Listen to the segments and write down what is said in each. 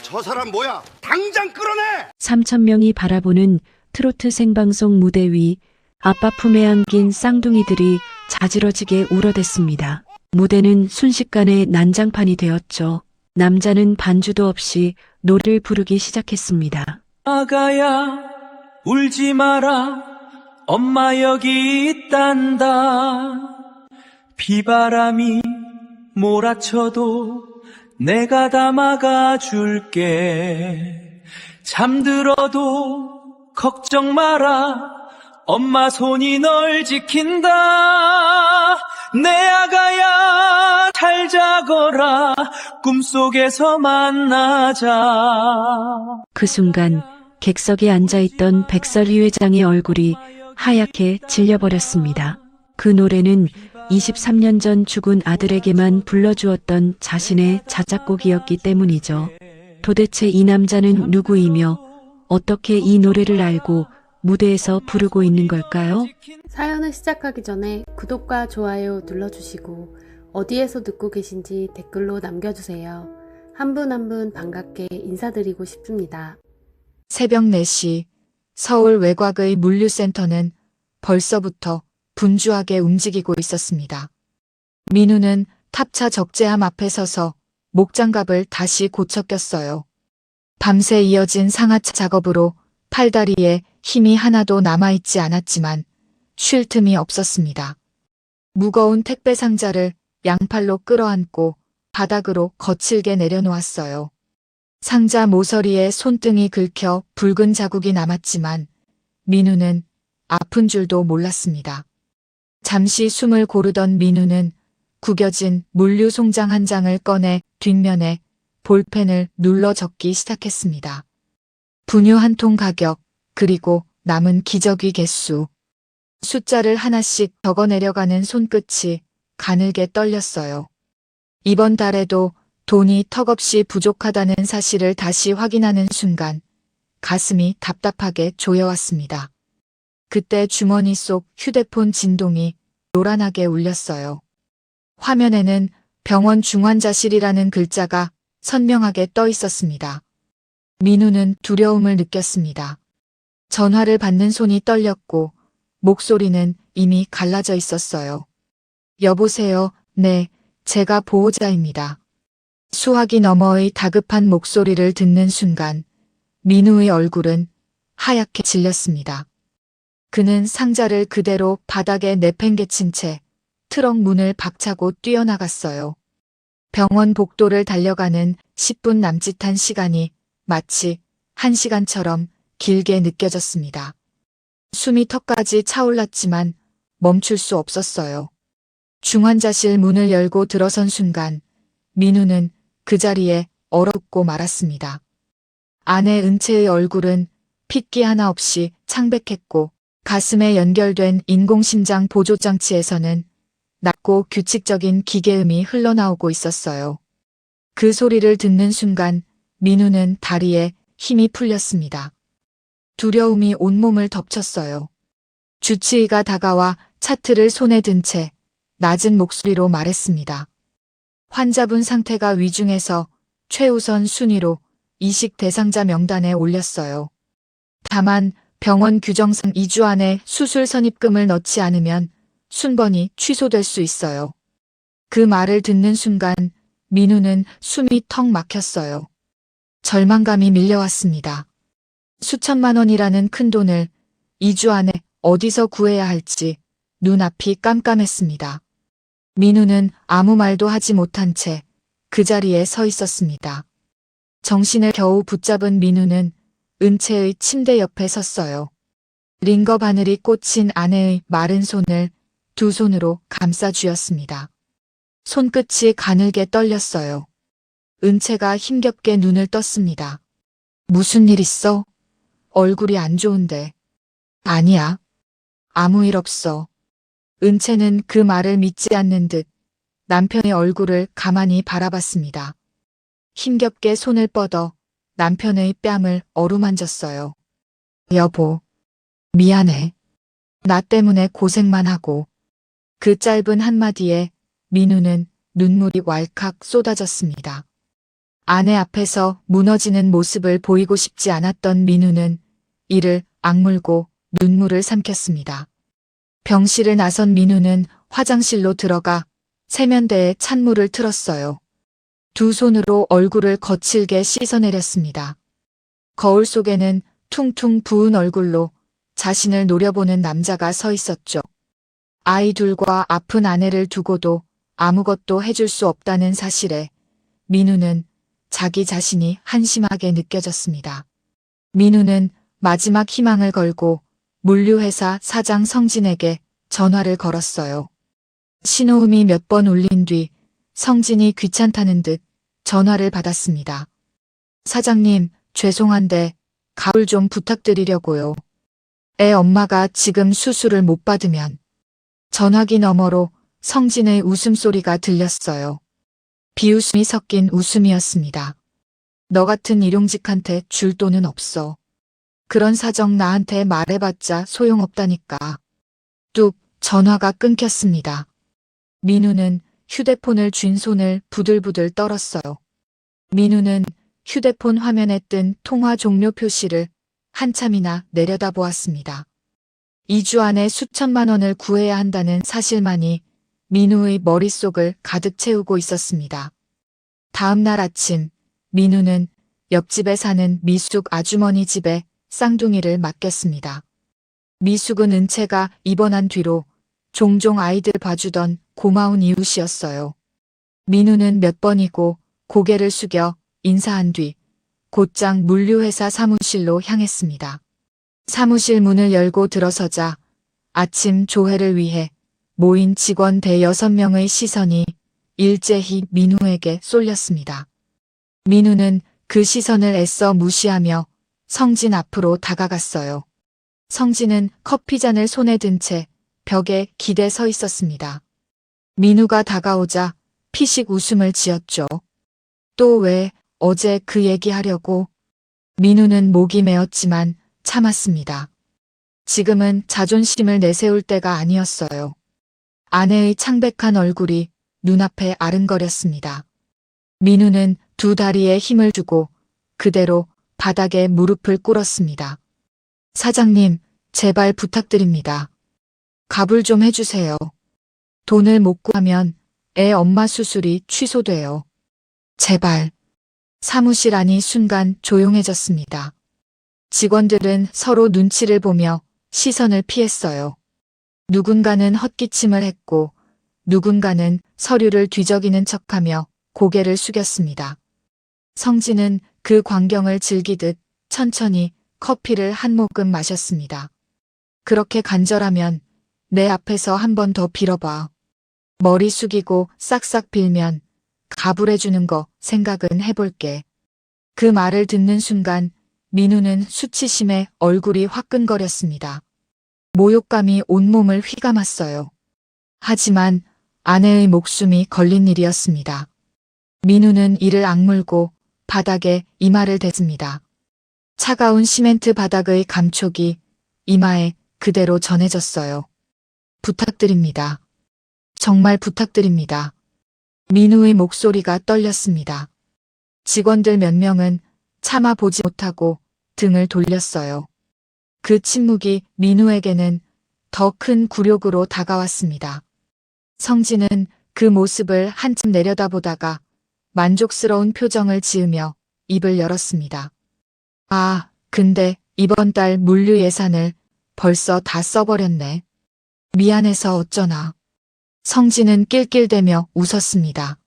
저 사람 뭐야? 당장 끌어내! 3,000명이 바라보는 트로트 생방송 무대 위 아빠 품에 안긴 쌍둥이들이 자지러지게 울어댔습니다. 무대는 순식간에 난장판이 되었죠. 남자는 반주도 없이 노래를 부르기 시작했습니다. 아가야 울지 마라 엄마 여기 있단다. 비바람이 몰아쳐도 내가 다 막아줄게. 잠들어도 걱정 마라 엄마 손이 널 지킨다. 내 아가야 잘 자거라 꿈속에서 만나자. 그 순간 객석에 앉아있던 백설이 회장의 얼굴이 하얗게 질려버렸습니다. 그 노래는 23년 전 죽은 아들에게만 불러주었던 자신의 자작곡이었기 때문이죠. 도대체 이 남자는 누구이며 어떻게 이 노래를 알고 무대에서 부르고 있는 걸까요? 사연을 시작하기 전에 구독과 좋아요 눌러주시고 어디에서 듣고 계신지 댓글로 남겨주세요. 한 분 한 분 반갑게 인사드리고 싶습니다. 새벽 4시 서울 외곽의 물류센터는 벌써부터 분주하게 움직이고 있었습니다. 민우는 탑차 적재함 앞에 서서 목장갑을 다시 고쳐 꼈어요. 밤새 이어진 상하차 작업으로 팔다리에 힘이 하나도 남아있지 않았지만 쉴 틈이 없었습니다. 무거운 택배 상자를 양팔로 끌어안고 바닥으로 거칠게 내려놓았어요. 상자 모서리에 손등이 긁혀 붉은 자국이 남았지만 민우는 아픈 줄도 몰랐습니다. 잠시 숨을 고르던 민우는 구겨진 물류 송장 한 장을 꺼내 뒷면에 볼펜을 눌러 적기 시작했습니다. 분유 한 통 가격, 그리고 남은 기저귀 개수. 숫자를 하나씩 적어 내려가는 손끝이 가늘게 떨렸어요. 이번 달에도 돈이 턱없이 부족하다는 사실을 다시 확인하는 순간 가슴이 답답하게 조여왔습니다. 그때 주머니 속 휴대폰 진동이 요란하게 울렸어요. 화면에는 병원 중환자실이라는 글자가 선명하게 떠 있었습니다. 민우는 두려움을 느꼈습니다. 전화를 받는 손이 떨렸고 목소리는 이미 갈라져 있었어요. 여보세요. 네, 제가 보호자입니다. 수화기 너머의 다급한 목소리를 듣는 순간 민우의 얼굴은 하얗게 질렸습니다. 그는 상자를 그대로 바닥에 내팽개친 채 트럭 문을 박차고 뛰어나갔어요. 병원 복도를 달려가는 10분 남짓한 시간이 마치 1시간처럼 길게 느껴졌습니다. 숨이 턱까지 차올랐지만 멈출 수 없었어요. 중환자실 문을 열고 들어선 순간 민우는 그 자리에 얼어붙고 말았습니다. 아내 은채의 얼굴은 핏기 하나 없이 창백했고 가슴에 연결된 인공심장 보조장치에서는 낮고 규칙적인 기계음이 흘러나오고 있었어요. 그 소리를 듣는 순간 민우는 다리에 힘이 풀렸습니다. 두려움이 온몸을 덮쳤어요. 주치의가 다가와 차트를 손에 든 채 낮은 목소리로 말했습니다. 환자분 상태가 위중해서 최우선 순위로 이식 대상자 명단에 올렸어요. 다만 병원 규정상 2주 안에 수술 선입금을 넣지 않으면 순번이 취소될 수 있어요. 그 말을 듣는 순간 민우는 숨이 턱 막혔어요. 절망감이 밀려왔습니다. 수천만 원이라는 큰 돈을 2주 안에 어디서 구해야 할지 눈앞이 깜깜했습니다. 민우는 아무 말도 하지 못한 채 그 자리에 서 있었습니다. 정신을 겨우 붙잡은 민우는 은채의 침대 옆에 섰어요. 링거 바늘이 꽂힌 아내의 마른 손을 두 손으로 감싸 쥐었습니다. 손끝이 가늘게 떨렸어요. 은채가 힘겹게 눈을 떴습니다. 무슨 일 있어? 얼굴이 안 좋은데. 아니야. 아무 일 없어. 은채는 그 말을 믿지 않는 듯 남편의 얼굴을 가만히 바라봤습니다. 힘겹게 손을 뻗어 남편의 뺨을 어루만졌어요. 여보, 미안해. 나 때문에 고생만 하고. 그 짧은 한마디에 민우는 눈물이 왈칵 쏟아졌습니다. 아내 앞에서 무너지는 모습을 보이고 싶지 않았던 민우는 이를 악물고 눈물을 삼켰습니다. 병실을 나선 민우는 화장실로 들어가 세면대에 찬물을 틀었어요. 두 손으로 얼굴을 거칠게 씻어내렸습니다. 거울 속에는 퉁퉁 부은 얼굴로 자신을 노려보는 남자가 서 있었죠. 아이 둘과 아픈 아내를 두고도 아무것도 해줄 수 없다는 사실에 민우는 자기 자신이 한심하게 느껴졌습니다. 민우는 마지막 희망을 걸고 물류회사 사장 성진에게 전화를 걸었어요. 신호음이 몇 번 울린 뒤 성진이 귀찮다는 듯 전화를 받았습니다. 사장님, 죄송한데 갑을 좀 부탁드리려고요. 애 엄마가 지금 수술을 못 받으면. 전화기 너머로 성진의 웃음소리가 들렸어요. 비웃음이 섞인 웃음이었습니다. 너 같은 일용직한테 줄 돈은 없어. 그런 사정 나한테 말해봤자 소용없다니까. 뚝 전화가 끊겼습니다. 민우는 휴대폰을 쥔 손을 부들부들 떨었어요. 민우는 휴대폰 화면에 뜬 통화 종료 표시를 한참이나 내려다보았습니다. 2주 안에 수천만 원을 구해야 한다는 사실만이 민우의 머릿속을 가득 채우고 있었습니다. 다음 날 아침, 민우는 옆집에 사는 미숙 아주머니 집에 쌍둥이를 맡겼습니다. 미숙은 은채가 입원한 뒤로 종종 아이들 봐주던 고마운 이웃이었어요. 민우는 몇 번이고 고개를 숙여 인사한 뒤 곧장 물류회사 사무실로 향했습니다. 사무실 문을 열고 들어서자 아침 조회를 위해 모인 직원 대6명의 시선이 일제히 민우에게 쏠렸습니다. 민우는 그 시선을 애써 무시하며 성진 앞으로 다가갔어요. 성진은 커피잔을 손에 든 채 벽에 기대 서 있었습니다. 민우가 다가오자 피식 웃음을 지었죠. 또 왜 어제 그 얘기하려고? 민우는 목이 메었지만 참았습니다. 지금은 자존심을 내세울 때가 아니었어요. 아내의 창백한 얼굴이 눈앞에 아른거렸습니다. 민우는 두 다리에 힘을 주고 그대로 바닥에 무릎을 꿇었습니다. 사장님, 제발 부탁드립니다. 갑을 좀 해주세요. 돈을 못 구하면 애 엄마 수술이 취소돼요. 제발. 사무실 안이 순간 조용해졌습니다. 직원들은 서로 눈치를 보며 시선을 피했어요. 누군가는 헛기침을 했고 누군가는 서류를 뒤적이는 척하며 고개를 숙였습니다. 성진은 그 광경을 즐기듯 천천히 커피를 한 모금 마셨습니다. 그렇게 간절하면 내 앞에서 한 번 더 빌어봐. 머리 숙이고 싹싹 빌면 가불해주는 거 생각은 해볼게. 그 말을 듣는 순간 민우는 수치심에 얼굴이 화끈거렸습니다. 모욕감이 온몸을 휘감았어요. 하지만 아내의 목숨이 걸린 일이었습니다. 민우는 이를 악물고 바닥에 이마를 댔습니다. 차가운 시멘트 바닥의 감촉이 이마에 그대로 전해졌어요. 부탁드립니다. 정말 부탁드립니다. 민우의 목소리가 떨렸습니다. 직원들 몇 명은 참아보지 못하고 등을 돌렸어요. 그 침묵이 민우에게는 더 큰 굴욕으로 다가왔습니다. 성진은 그 모습을 한참 내려다보다가 만족스러운 표정을 지으며 입을 열었습니다. 아, 근데 이번 달 물류 예산을 벌써 다 써버렸네. 미안해서 어쩌나. 성진은 낄낄대며 웃었습니다.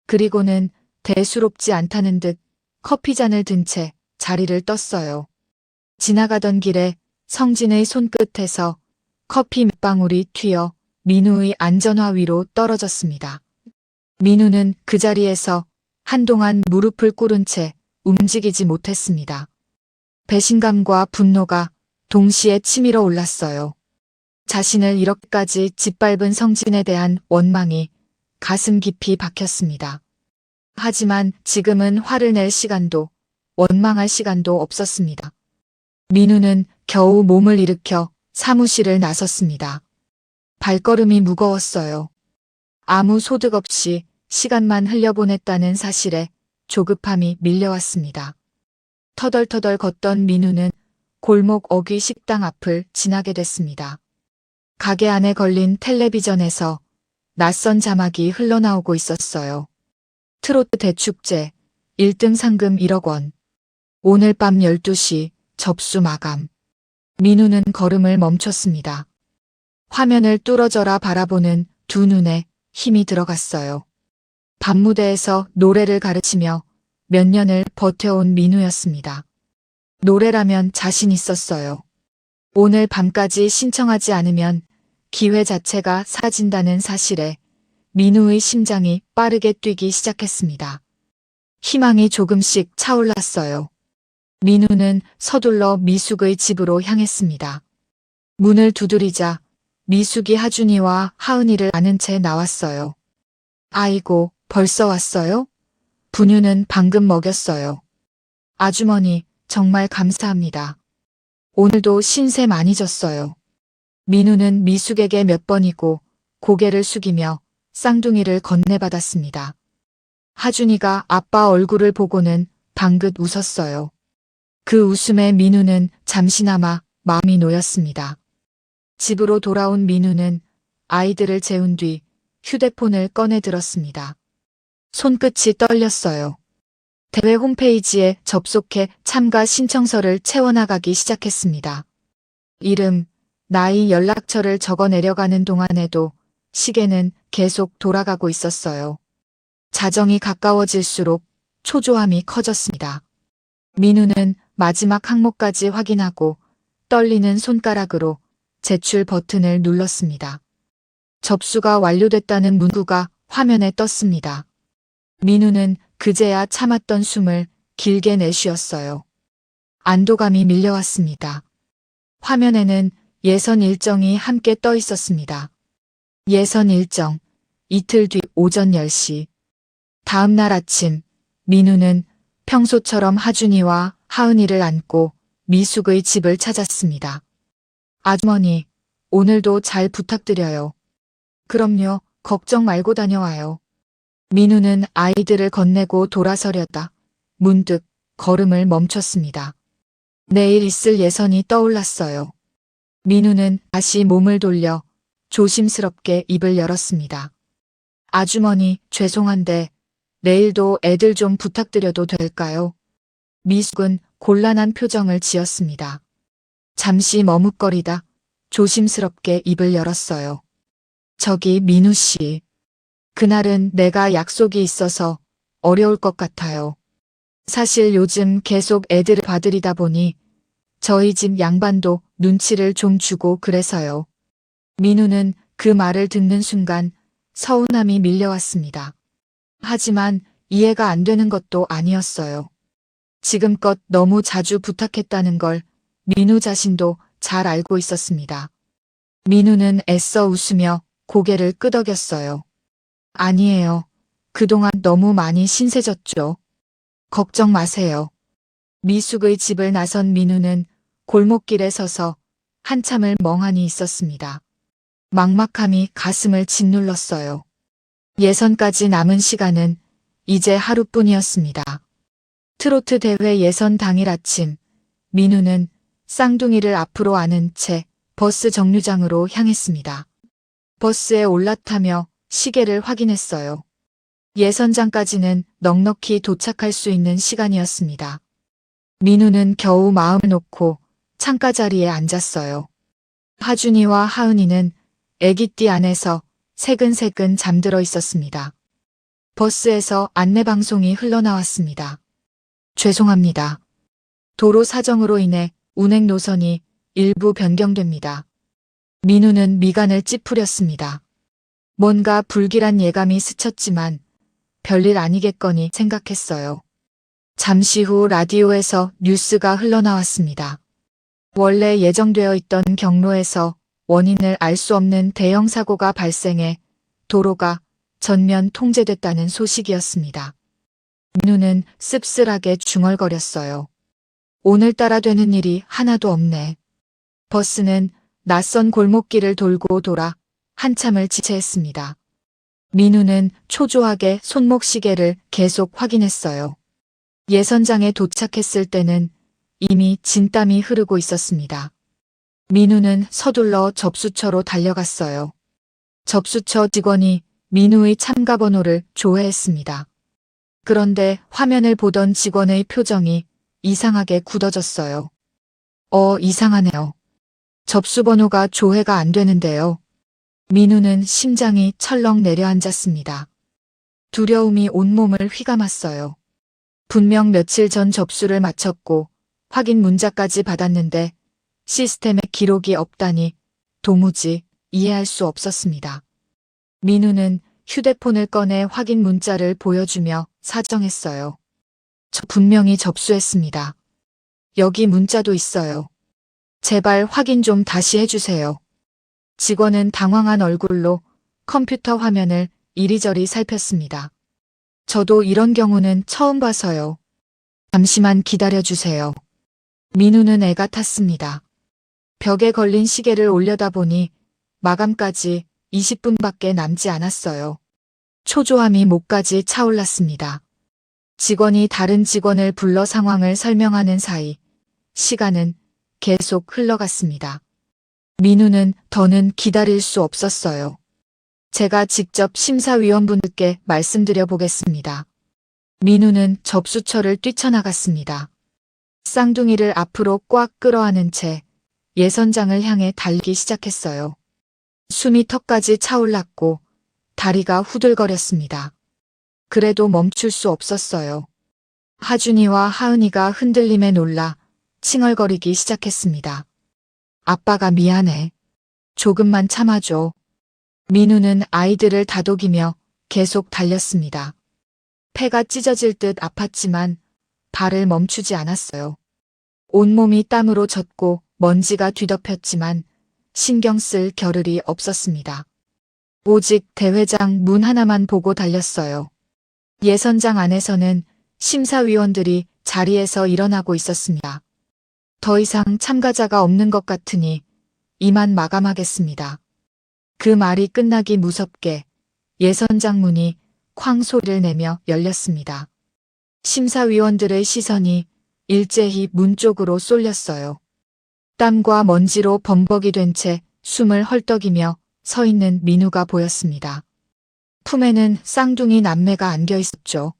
그리고는 대수롭지 않다는 듯 커피잔을 든 채 자리를 떴어요. 지나가던 길에 성진의 손끝에서 커피 몇 방울이 튀어 민우의 안전화 위로 떨어졌습니다. 민우는 그 자리에서 한동안 무릎을 꿇은 채 움직이지 못했습니다. 배신감과 분노가 동시에 치밀어 올랐어요. 자신을 이렇게까지 짓밟은 성진에 대한 원망이 가슴 깊이 박혔습니다. 하지만 지금은 화를 낼 시간도 원망할 시간도 없었습니다. 민우는 겨우 몸을 일으켜 사무실을 나섰습니다. 발걸음이 무거웠어요. 아무 소득 없이 시간만 흘려보냈다는 사실에 조급함이 밀려왔습니다. 터덜터덜 걷던 민우는 골목 어귀 식당 앞을 지나게 됐습니다. 가게 안에 걸린 텔레비전에서 낯선 자막이 흘러나오고 있었어요. 트로트 대축제 1등 상금 1억 원. 오늘 밤 12시 접수 마감. 민우는 걸음을 멈췄습니다. 화면을 뚫어져라 바라보는 두 눈에 힘이 들어갔어요. 밤무대에서 노래를 가르치며 몇 년을 버텨온 민우였습니다. 노래라면 자신 있었어요. 오늘 밤까지 신청하지 않으면 기회 자체가 사라진다는 사실에 민우의 심장이 빠르게 뛰기 시작했습니다. 희망이 조금씩 차올랐어요. 민우는 서둘러 미숙의 집으로 향했습니다. 문을 두드리자 미숙이 하준이와 하은이를 아는 채 나왔어요. 아이고, 벌써 왔어요? 분유는 방금 먹였어요. 아주머니, 정말 감사합니다. 오늘도 신세 많이 졌어요. 민우는 미숙에게 몇 번이고 고개를 숙이며 쌍둥이를 건네받았습니다. 하준이가 아빠 얼굴을 보고는 방긋 웃었어요. 그 웃음에 민우는 잠시나마 마음이 놓였습니다. 집으로 돌아온 민우는 아이들을 재운 뒤 휴대폰을 꺼내 들었습니다. 손끝이 떨렸어요. 대회 홈페이지에 접속해 참가 신청서를 채워나가기 시작했습니다. 이름, 나이, 연락처를 적어 내려가는 동안에도 시계는 계속 돌아가고 있었어요. 자정이 가까워질수록 초조함이 커졌습니다. 민우는 마지막 항목까지 확인하고 떨리는 손가락으로 제출 버튼을 눌렀습니다. 접수가 완료됐다는 문구가 화면에 떴습니다. 민우는 그제야 참았던 숨을 길게 내쉬었어요. 안도감이 밀려왔습니다. 화면에는 예선 일정이 함께 떠 있었습니다. 예선 일정, 이틀 뒤 오전 10시. 다음 날 아침, 민우는 평소처럼 하준이와 하은이를 안고 미숙의 집을 찾았습니다. 아주머니, 오늘도 잘 부탁드려요. 그럼요, 걱정 말고 다녀와요. 민우는 아이들을 건네고 돌아서려다 문득 걸음을 멈췄습니다. 내일 있을 예선이 떠올랐어요. 민우는 다시 몸을 돌려 조심스럽게 입을 열었습니다. 아주머니, 죄송한데 내일도 애들 좀 부탁드려도 될까요? 미숙은 곤란한 표정을 지었습니다. 잠시 머뭇거리다 조심스럽게 입을 열었어요. 저기 민우 씨. 그날은 내가 약속이 있어서 어려울 것 같아요. 사실 요즘 계속 애들을 봐드리다 보니 저희 집 양반도 눈치를 좀 주고 그래서요. 민우는 그 말을 듣는 순간 서운함이 밀려왔습니다. 하지만 이해가 안 되는 것도 아니었어요. 지금껏 너무 자주 부탁했다는 걸 민우 자신도 잘 알고 있었습니다. 민우는 애써 웃으며 고개를 끄덕였어요. 아니에요. 그동안 너무 많이 신세졌죠. 걱정 마세요. 미숙의 집을 나선 민우는 골목길에 서서 한참을 멍하니 있었습니다. 막막함이 가슴을 짓눌렀어요. 예선까지 남은 시간은 이제 하루뿐이었습니다. 트로트 대회 예선 당일 아침, 민우는 쌍둥이를 앞으로 안은 채 버스 정류장으로 향했습니다. 버스에 올라타며 시계를 확인했어요. 예선장까지는 넉넉히 도착할 수 있는 시간이었습니다. 민우는 겨우 마음을 놓고 창가 자리에 앉았어요. 하준이와 하은이는 애기띠 안에서 새근새근 잠들어 있었습니다. 버스에서 안내방송이 흘러나왔습니다. 죄송합니다. 도로 사정으로 인해 운행 노선이 일부 변경됩니다. 민우는 미간을 찌푸렸습니다. 뭔가 불길한 예감이 스쳤지만 별일 아니겠거니 생각했어요. 잠시 후 라디오에서 뉴스가 흘러나왔습니다. 원래 예정되어 있던 경로에서 원인을 알 수 없는 대형 사고가 발생해 도로가 전면 통제됐다는 소식이었습니다. 민우는 씁쓸하게 중얼거렸어요. 오늘따라 되는 일이 하나도 없네. 버스는 낯선 골목길을 돌고 돌아 한참을 지체했습니다. 민우는 초조하게 손목시계를 계속 확인했어요. 예선장에 도착했을 때는 이미 진땀이 흐르고 있었습니다. 민우는 서둘러 접수처로 달려갔어요. 접수처 직원이 민우의 참가번호를 조회했습니다. 그런데 화면을 보던 직원의 표정이 이상하게 굳어졌어요. 이상하네요. 접수번호가 조회가 안 되는데요. 민우는 심장이 철렁 내려앉았습니다. 두려움이 온몸을 휘감았어요. 분명 며칠 전 접수를 마쳤고 확인 문자까지 받았는데 시스템에 기록이 없다니 도무지 이해할 수 없었습니다. 민우는 휴대폰을 꺼내 확인 문자를 보여주며 사정했어요. 저 분명히 접수했습니다. 여기 문자도 있어요. 제발 확인 좀 다시 해주세요. 직원은 당황한 얼굴로 컴퓨터 화면을 이리저리 살폈습니다. 저도 이런 경우는 처음 봐서요. 잠시만 기다려주세요. 민우는 애가 탔습니다. 벽에 걸린 시계를 올려다보니 마감까지 20분밖에 남지 않았어요. 초조함이 목까지 차올랐습니다. 직원이 다른 직원을 불러 상황을 설명하는 사이 시간은 계속 흘러갔습니다. 민우는 더는 기다릴 수 없었어요. 제가 직접 심사위원분들께 말씀드려 보겠습니다. 민우는 접수처를 뛰쳐나갔습니다. 쌍둥이를 앞으로 꽉 끌어안은 채 예선장을 향해 달리기 시작했어요. 숨이 턱까지 차올랐고 다리가 후들거렸습니다. 그래도 멈출 수 없었어요. 하준이와 하은이가 흔들림에 놀라 칭얼거리기 시작했습니다. 아빠가 미안해. 조금만 참아줘. 민우는 아이들을 다독이며 계속 달렸습니다. 폐가 찢어질 듯 아팠지만 발을 멈추지 않았어요. 온몸이 땀으로 젖고 먼지가 뒤덮였지만 신경 쓸 겨를이 없었습니다. 오직 대회장 문 하나만 보고 달렸어요. 예선장 안에서는 심사위원들이 자리에서 일어나고 있었습니다. 더 이상 참가자가 없는 것 같으니 이만 마감하겠습니다. 그 말이 끝나기 무섭게 예선장 문이 쾅 소리를 내며 열렸습니다. 심사위원들의 시선이 일제히 문 쪽으로 쏠렸어요. 땀과 먼지로 범벅이 된 채 숨을 헐떡이며 서 있는 민우가 보였습니다. 품에는 쌍둥이 남매가 안겨 있었죠.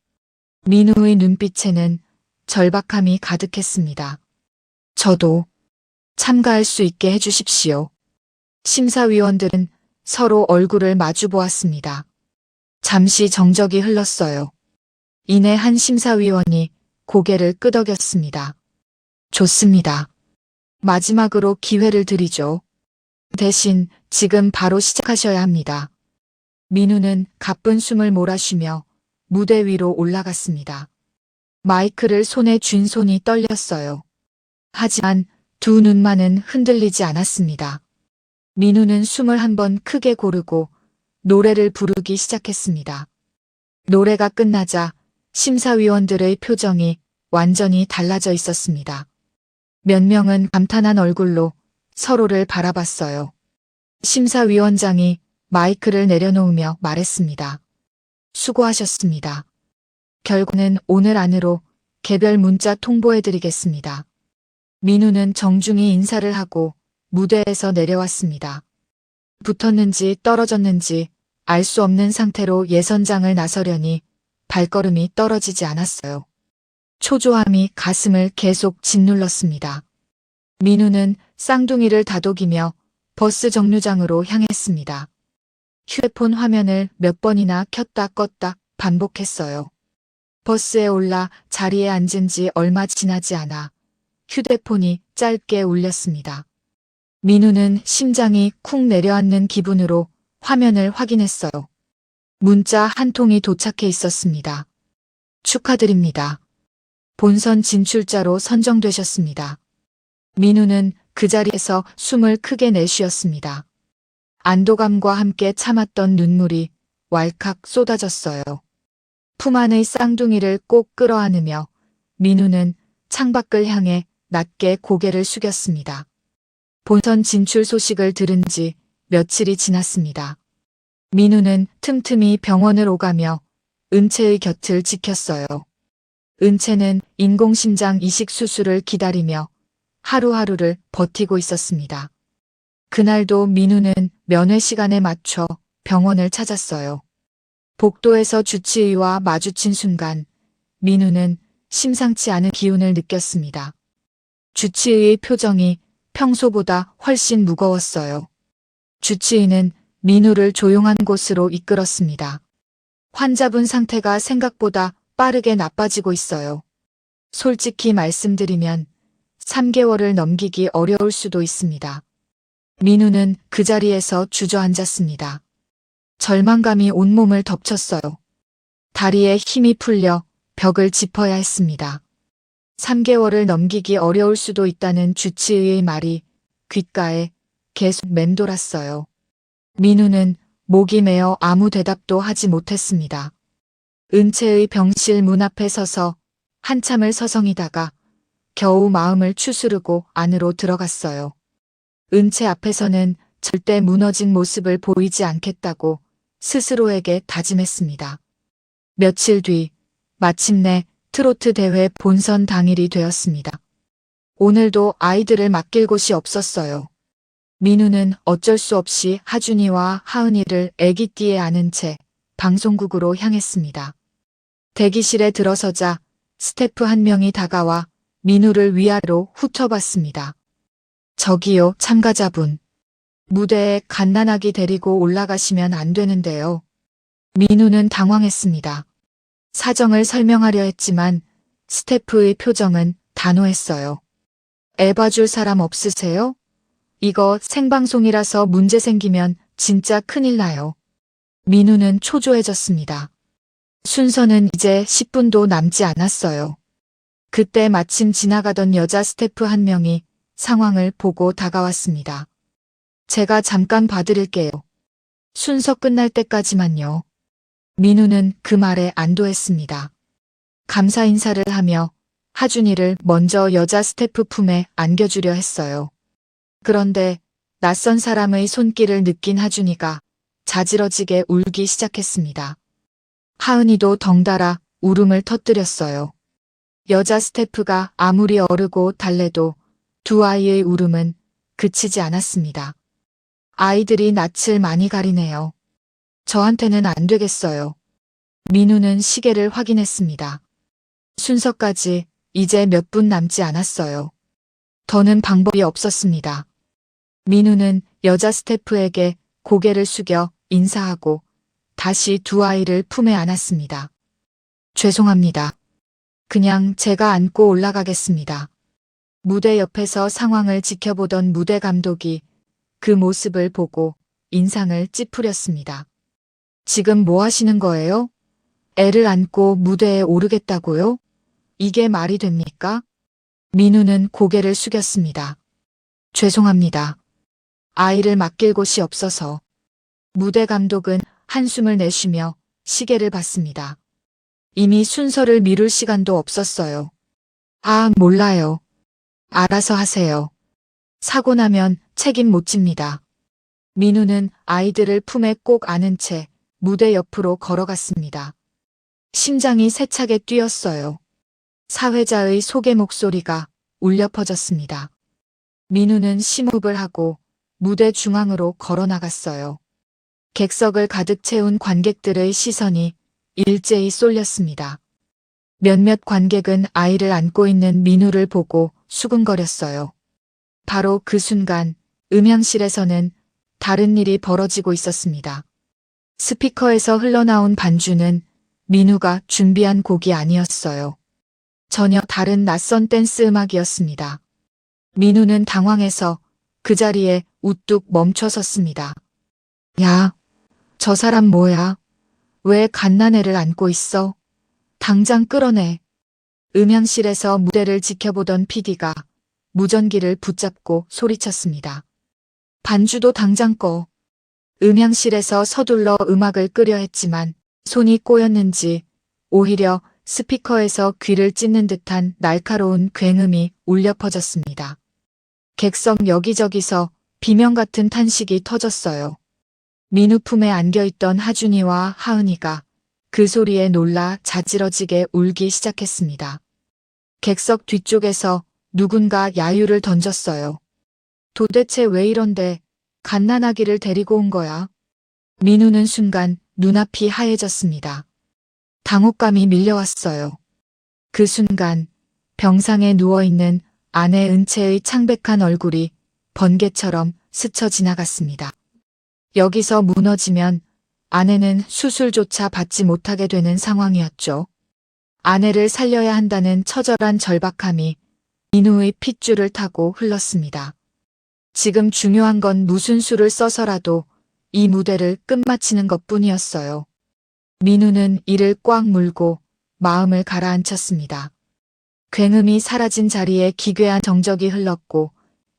민우의 눈빛에는 절박함이 가득했습니다. 저도 참가할 수 있게 해주십시오. 심사위원들은 서로 얼굴을 마주 보았습니다. 잠시 정적이 흘렀어요. 이내 한 심사위원이 고개를 끄덕였습니다. 좋습니다. 마지막으로 기회를 드리죠. 대신 지금 바로 시작하셔야 합니다. 민우는 가쁜 숨을 몰아쉬며 무대 위로 올라갔습니다. 마이크를 손에 쥔 손이 떨렸어요. 하지만 두 눈만은 흔들리지 않았습니다. 민우는 숨을 한 번 크게 고르고 노래를 부르기 시작했습니다. 노래가 끝나자 심사위원들의 표정이 완전히 달라져 있었습니다. 몇 명은 감탄한 얼굴로 서로를 바라봤어요. 심사위원장이 마이크를 내려놓으며 말했습니다. 수고하셨습니다. 결과는 오늘 안으로 개별 문자 통보해드리겠습니다. 민우는 정중히 인사를 하고 무대에서 내려왔습니다. 붙었는지 떨어졌는지 알 수 없는 상태로 예선장을 나서려니 발걸음이 떨어지지 않았어요. 초조함이 가슴을 계속 짓눌렀습니다. 민우는 쌍둥이를 다독이며 버스 정류장으로 향했습니다. 휴대폰 화면을 몇 번이나 켰다 껐다 반복했어요. 버스에 올라 자리에 앉은 지 얼마 지나지 않아 휴대폰이 짧게 울렸습니다. 민우는 심장이 쿵 내려앉는 기분으로 화면을 확인했어요. 문자 한 통이 도착해 있었습니다. 축하드립니다. 본선 진출자로 선정되셨습니다. 민우는 그 자리에서 숨을 크게 내쉬었습니다. 안도감과 함께 참았던 눈물이 왈칵 쏟아졌어요. 품 안의 쌍둥이를 꼭 끌어안으며 민우는 창밖을 향해 낮게 고개를 숙였습니다. 본선 진출 소식을 들은 지 며칠이 지났습니다. 민우는 틈틈이 병원을 오가며 은채의 곁을 지켰어요. 은채는 인공심장 이식 수술을 기다리며 하루하루를 버티고 있었습니다. 그날도 민우는 면회 시간에 맞춰 병원을 찾았어요. 복도에서 주치의와 마주친 순간 민우는 심상치 않은 기운을 느꼈습니다. 주치의의 표정이 평소보다 훨씬 무거웠어요. 주치의는 민우를 조용한 곳으로 이끌었습니다. 환자분 상태가 생각보다 빠르게 나빠지고 있어요. 솔직히 말씀드리면 3개월을 넘기기 어려울 수도 있습니다. 민우는 그 자리에서 주저앉았습니다. 절망감이 온몸을 덮쳤어요. 다리에 힘이 풀려 벽을 짚어야 했습니다. 3개월을 넘기기 어려울 수도 있다는 주치의의 말이 귓가에 계속 맴돌았어요. 민우는 목이 메어 아무 대답도 하지 못했습니다. 은채의 병실 문 앞에 서서 한참을 서성이다가 겨우 마음을 추스르고 안으로 들어갔어요. 은채 앞에서는 절대 무너진 모습을 보이지 않겠다고 스스로에게 다짐했습니다. 며칠 뒤 마침내 트로트 대회 본선 당일이 되었습니다. 오늘도 아이들을 맡길 곳이 없었어요. 민우는 어쩔 수 없이 하준이와 하은이를 애기띠에 안은 채 방송국으로 향했습니다. 대기실에 들어서자 스태프 한 명이 다가와 민우를 위아래로 훑어봤습니다. 저기요, 참가자분. 무대에 갓난아기 데리고 올라가시면 안 되는데요. 민우는 당황했습니다. 사정을 설명하려 했지만 스태프의 표정은 단호했어요. 애 봐줄 사람 없으세요? 이거 생방송이라서 문제 생기면 진짜 큰일 나요. 민우는 초조해졌습니다. 순서는 이제 10분도 남지 않았어요. 그때 마침 지나가던 여자 스태프 한 명이 상황을 보고 다가왔습니다. 제가 잠깐 봐드릴게요. 순서 끝날 때까지만요. 민우는 그 말에 안도했습니다. 감사 인사를 하며 하준이를 먼저 여자 스태프 품에 안겨주려 했어요. 그런데 낯선 사람의 손길을 느낀 하준이가 자지러지게 울기 시작했습니다. 하은이도 덩달아 울음을 터뜨렸어요. 여자 스태프가 아무리 어르고 달래도 두 아이의 울음은 그치지 않았습니다. 아이들이 낯을 많이 가리네요. 저한테는 안 되겠어요. 민우는 시계를 확인했습니다. 순서까지 이제 몇 분 남지 않았어요. 더는 방법이 없었습니다. 민우는 여자 스태프에게 고개를 숙여 인사하고 다시 두 아이를 품에 안았습니다. 죄송합니다. 그냥 제가 안고 올라가겠습니다. 무대 옆에서 상황을 지켜보던 무대 감독이 그 모습을 보고 인상을 찌푸렸습니다. 지금 뭐 하시는 거예요? 애를 안고 무대에 오르겠다고요? 이게 말이 됩니까? 민우는 고개를 숙였습니다. 죄송합니다. 아이를 맡길 곳이 없어서. 무대 감독은 한숨을 내쉬며 시계를 봤습니다. 이미 순서를 미룰 시간도 없었어요. 아, 몰라요. 알아서 하세요. 사고 나면 책임 못 집니다. 민우는 아이들을 품에 꼭 안은 채 무대 옆으로 걸어갔습니다. 심장이 세차게 뛰었어요. 사회자의 소개 목소리가 울려 퍼졌습니다. 민우는 심호흡을 하고 무대 중앙으로 걸어 나갔어요. 객석을 가득 채운 관객들의 시선이 일제히 쏠렸습니다. 몇몇 관객은 아이를 안고 있는 민우를 보고 수근거렸어요. 바로 그 순간 음향실에서는 다른 일이 벌어지고 있었습니다. 스피커에서 흘러나온 반주는 민우가 준비한 곡이 아니었어요. 전혀 다른 낯선 댄스 음악이었습니다. 민우는 당황해서 그 자리에 우뚝 멈춰 섰습니다. 야, 저 사람 뭐야? 왜 갓난애를 안고 있어? 당장 끌어내. 음향실에서 무대를 지켜보던 PD가 무전기를 붙잡고 소리쳤습니다. 반주도 당장 꺼. 음향실에서 서둘러 음악을 끄려 했지만 손이 꼬였는지 오히려 스피커에서 귀를 찢는 듯한 날카로운 굉음이 울려 퍼졌습니다. 객석 여기저기서 비명 같은 탄식이 터졌어요. 민우 품에 안겨있던 하준이와 하은이가 그 소리에 놀라 자지러지게 울기 시작했습니다. 객석 뒤쪽에서 누군가 야유를 던졌어요. 도대체 왜 이런데 갓난아기를 데리고 온 거야? 민우는 순간 눈앞이 하얘졌습니다. 당혹감이 밀려왔어요. 그 순간 병상에 누워있는 아내 은채의 창백한 얼굴이 번개처럼 스쳐 지나갔습니다. 여기서 무너지면 아내는 수술조차 받지 못하게 되는 상황이었죠. 아내를 살려야 한다는 처절한 절박함이 민우의 핏줄을 타고 흘렀습니다. 지금 중요한 건 무슨 수를 써서라도 이 무대를 끝마치는 것뿐이었어요. 민우는 이를 꽉 물고 마음을 가라앉혔습니다. 굉음이 사라진 자리에 기괴한 정적이 흘렀고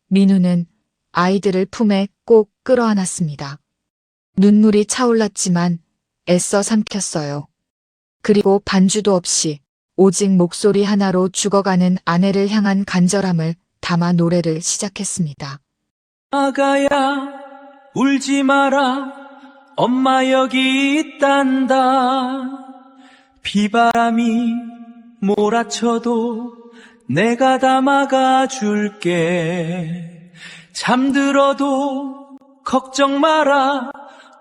민우는 아이들을 품에 꼭 끌어안았습니다. 눈물이 차올랐지만 애써 삼켰어요. 그리고 반주도 없이 오직 목소리 하나로 죽어가는 아내를 향한 간절함을 담아 노래를 시작했습니다. 아가야 울지 마라 엄마 여기 있단다 비바람이 몰아쳐도 내가 다 막아줄게 잠들어도 걱정 마라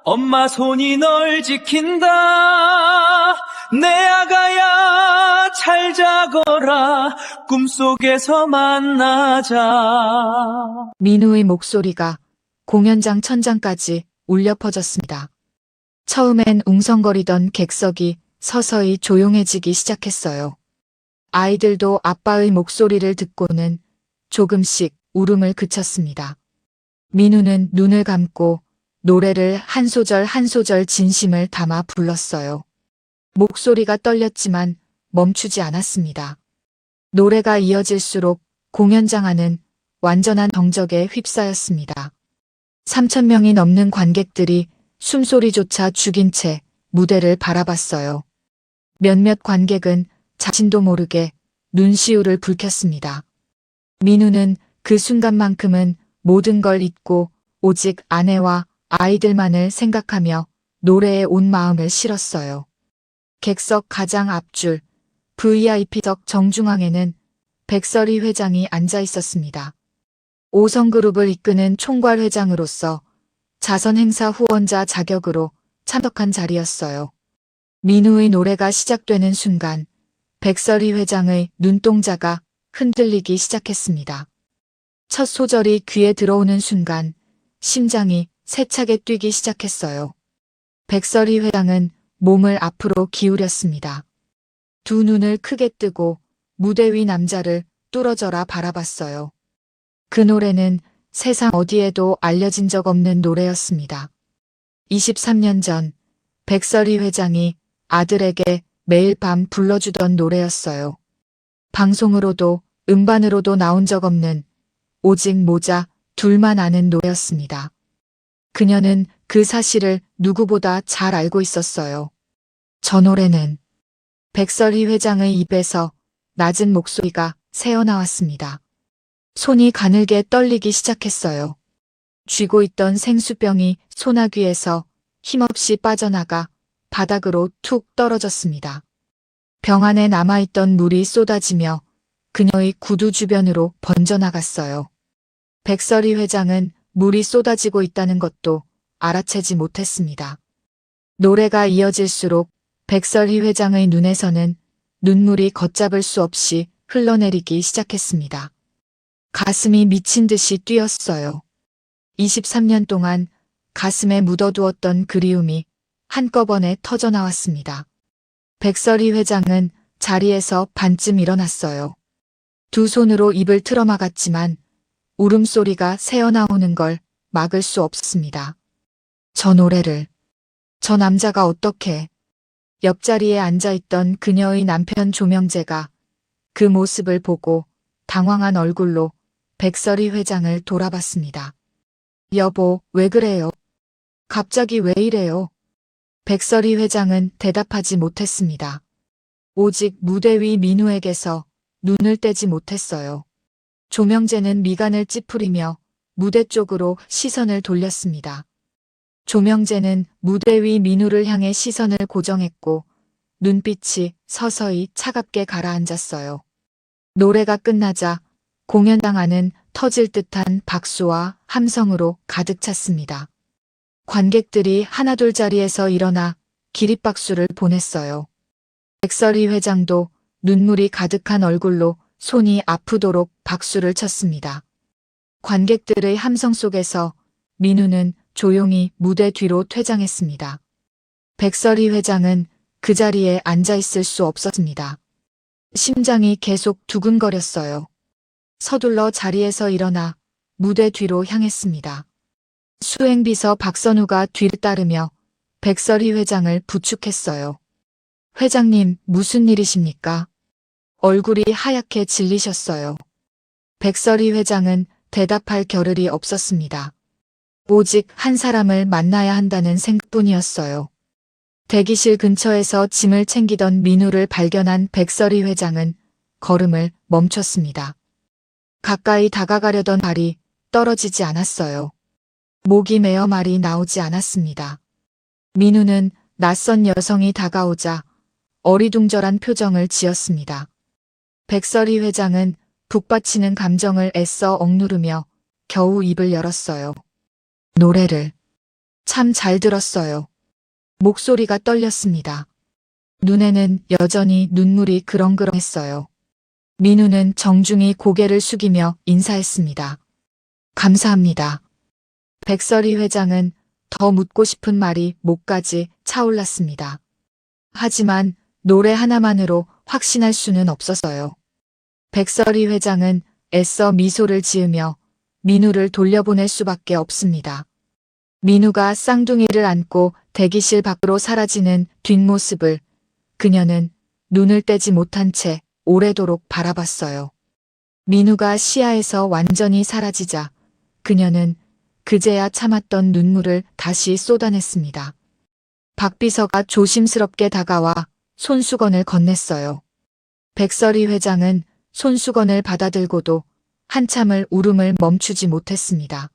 엄마 손이 널 지킨다 내 아가야 잘 자거라 꿈속에서 만나자. 민우의 목소리가 공연장 천장까지 울려 퍼졌습니다. 처음엔 웅성거리던 객석이 서서히 조용해지기 시작했어요. 아이들도 아빠의 목소리를 듣고는 조금씩 울음을 그쳤습니다. 민우는 눈을 감고 노래를 한 소절 한 소절 진심을 담아 불렀어요. 목소리가 떨렸지만 멈추지 않았습니다. 노래가 이어질수록 공연장 안은 완전한 정적에 휩싸였습니다. 3,000명이 넘는 관객들이 숨소리조차 죽인 채 무대를 바라봤어요. 몇몇 관객은 자신도 모르게 눈시울을 붉혔습니다. 민우는 그 순간만큼은 모든 걸 잊고 오직 아내와 아이들만을 생각하며 노래에 온 마음을 실었어요. 객석 가장 앞줄 VIP석 정중앙에는 백설이 회장이 앉아 있었습니다. 5성그룹을 이끄는 총괄 회장으로서 자선행사 후원자 자격으로 참석한 자리였어요. 민우의 노래가 시작되는 순간 백설이 회장의 눈동자가 흔들리기 시작했습니다. 첫 소절이 귀에 들어오는 순간 심장이 세차게 뛰기 시작했어요. 백설이 회장은 몸을 앞으로 기울였습니다. 두 눈을 크게 뜨고 무대 위 남자를 뚫어져라 바라봤어요. 그 노래는 세상 어디에도 알려진 적 없는 노래였습니다. 23년 전 백설이 회장이 아들에게 매일 밤 불러주던 노래였어요. 방송으로도 음반으로도 나온 적 없는 오직 모자 둘만 아는 노래였습니다. 그녀는 그 사실을 누구보다 잘 알고 있었어요. 저 노래는 백설이 회장의 입에서 낮은 목소리가 새어나왔습니다. 손이 가늘게 떨리기 시작했어요. 쥐고 있던 생수병이 소나귀에서 힘없이 빠져나가 바닥으로 툭 떨어졌습니다. 병 안에 남아있던 물이 쏟아지며 그녀의 구두 주변으로 번져나갔어요. 백설이 회장은 물이 쏟아지고 있다는 것도 알아채지 못했습니다. 노래가 이어질수록 백설이 회장의 눈에서는 눈물이 걷잡을 수 없이 흘러내리기 시작했습니다. 가슴이 미친 듯이 뛰었어요. 23년 동안 가슴에 묻어두었던 그리움이 한꺼번에 터져나왔습니다. 백설이 회장은 자리에서 반쯤 일어났어요. 두 손으로 입을 틀어막았지만 울음소리가 새어나오는 걸 막을 수 없습니다. 저 노래를, 저 남자가 어떻게... 옆자리에 앉아있던 그녀의 남편 조명재가 그 모습을 보고 당황한 얼굴로 백설이 회장을 돌아봤습니다. 여보, 왜 그래요? 갑자기 왜 이래요? 백설이 회장은 대답하지 못했습니다. 오직 무대 위 민우에게서 눈을 떼지 못했어요. 조명재는 미간을 찌푸리며 무대 쪽으로 시선을 돌렸습니다. 조명재는 무대 위 민우를 향해 시선을 고정했고 눈빛이 서서히 차갑게 가라앉았어요. 노래가 끝나자 공연장 안은 터질 듯한 박수와 함성으로 가득 찼습니다. 관객들이 하나둘 자리에서 일어나 기립박수를 보냈어요. 백설이 회장도 눈물이 가득한 얼굴로 손이 아프도록 박수를 쳤습니다. 관객들의 함성 속에서 민우는 조용히 무대 뒤로 퇴장했습니다. 백설이 회장은 그 자리에 앉아 있을 수 없었습니다. 심장이 계속 두근거렸어요. 서둘러 자리에서 일어나 무대 뒤로 향했습니다. 수행비서 박선우가 뒤를 따르며 백설이 회장을 부축했어요. 회장님, 무슨 일이십니까? 얼굴이 하얗게 질리셨어요. 백설이 회장은 대답할 겨를이 없었습니다. 오직 한 사람을 만나야 한다는 생각뿐이었어요. 대기실 근처에서 짐을 챙기던 민우를 발견한 백설이 회장은 걸음을 멈췄습니다. 가까이 다가가려던 발이 떨어지지 않았어요. 목이 메어 말이 나오지 않았습니다. 민우는 낯선 여성이 다가오자 어리둥절한 표정을 지었습니다. 백설이 회장은 북받치는 감정을 애써 억누르며 겨우 입을 열었어요. 노래를 참 잘 들었어요. 목소리가 떨렸습니다. 눈에는 여전히 눈물이 그렁그렁했어요. 민우는 정중히 고개를 숙이며 인사했습니다. 감사합니다. 백설이 회장은 더 묻고 싶은 말이 목까지 차올랐습니다. 하지만 노래 하나만으로 확신할 수는 없었어요. 백설이 회장은 애써 미소를 지으며 민우를 돌려보낼 수밖에 없습니다. 민우가 쌍둥이를 안고 대기실 밖으로 사라지는 뒷모습을 그녀는 눈을 떼지 못한 채 오래도록 바라봤어요. 민우가 시야에서 완전히 사라지자 그녀는 그제야 참았던 눈물을 다시 쏟아냈습니다. 박 비서가 조심스럽게 다가와 손수건을 건넸어요. 백설이 회장은 손수건을 받아들고도 한참을 울음을 멈추지 못했습니다.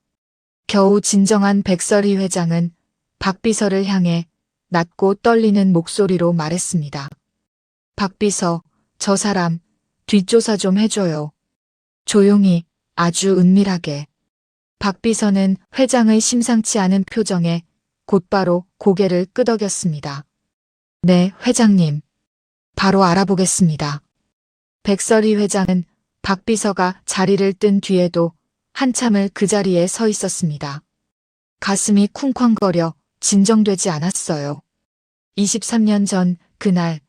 겨우 진정한 백설이 회장은 박 비서를 향해 낮고 떨리는 목소리로 말했습니다. 박 비서, 저 사람 뒷조사 좀 해줘요. 조용히, 아주 은밀하게. 박 비서는 회장의 심상치 않은 표정에 곧바로 고개를 끄덕였습니다. 네, 회장님. 바로 알아보겠습니다. 백설이 회장은 박 비서가 자리를 뜬 뒤에도 한참을 그 자리에 서 있었습니다. 가슴이 쿵쾅거려 진정되지 않았어요. 23년 전 그날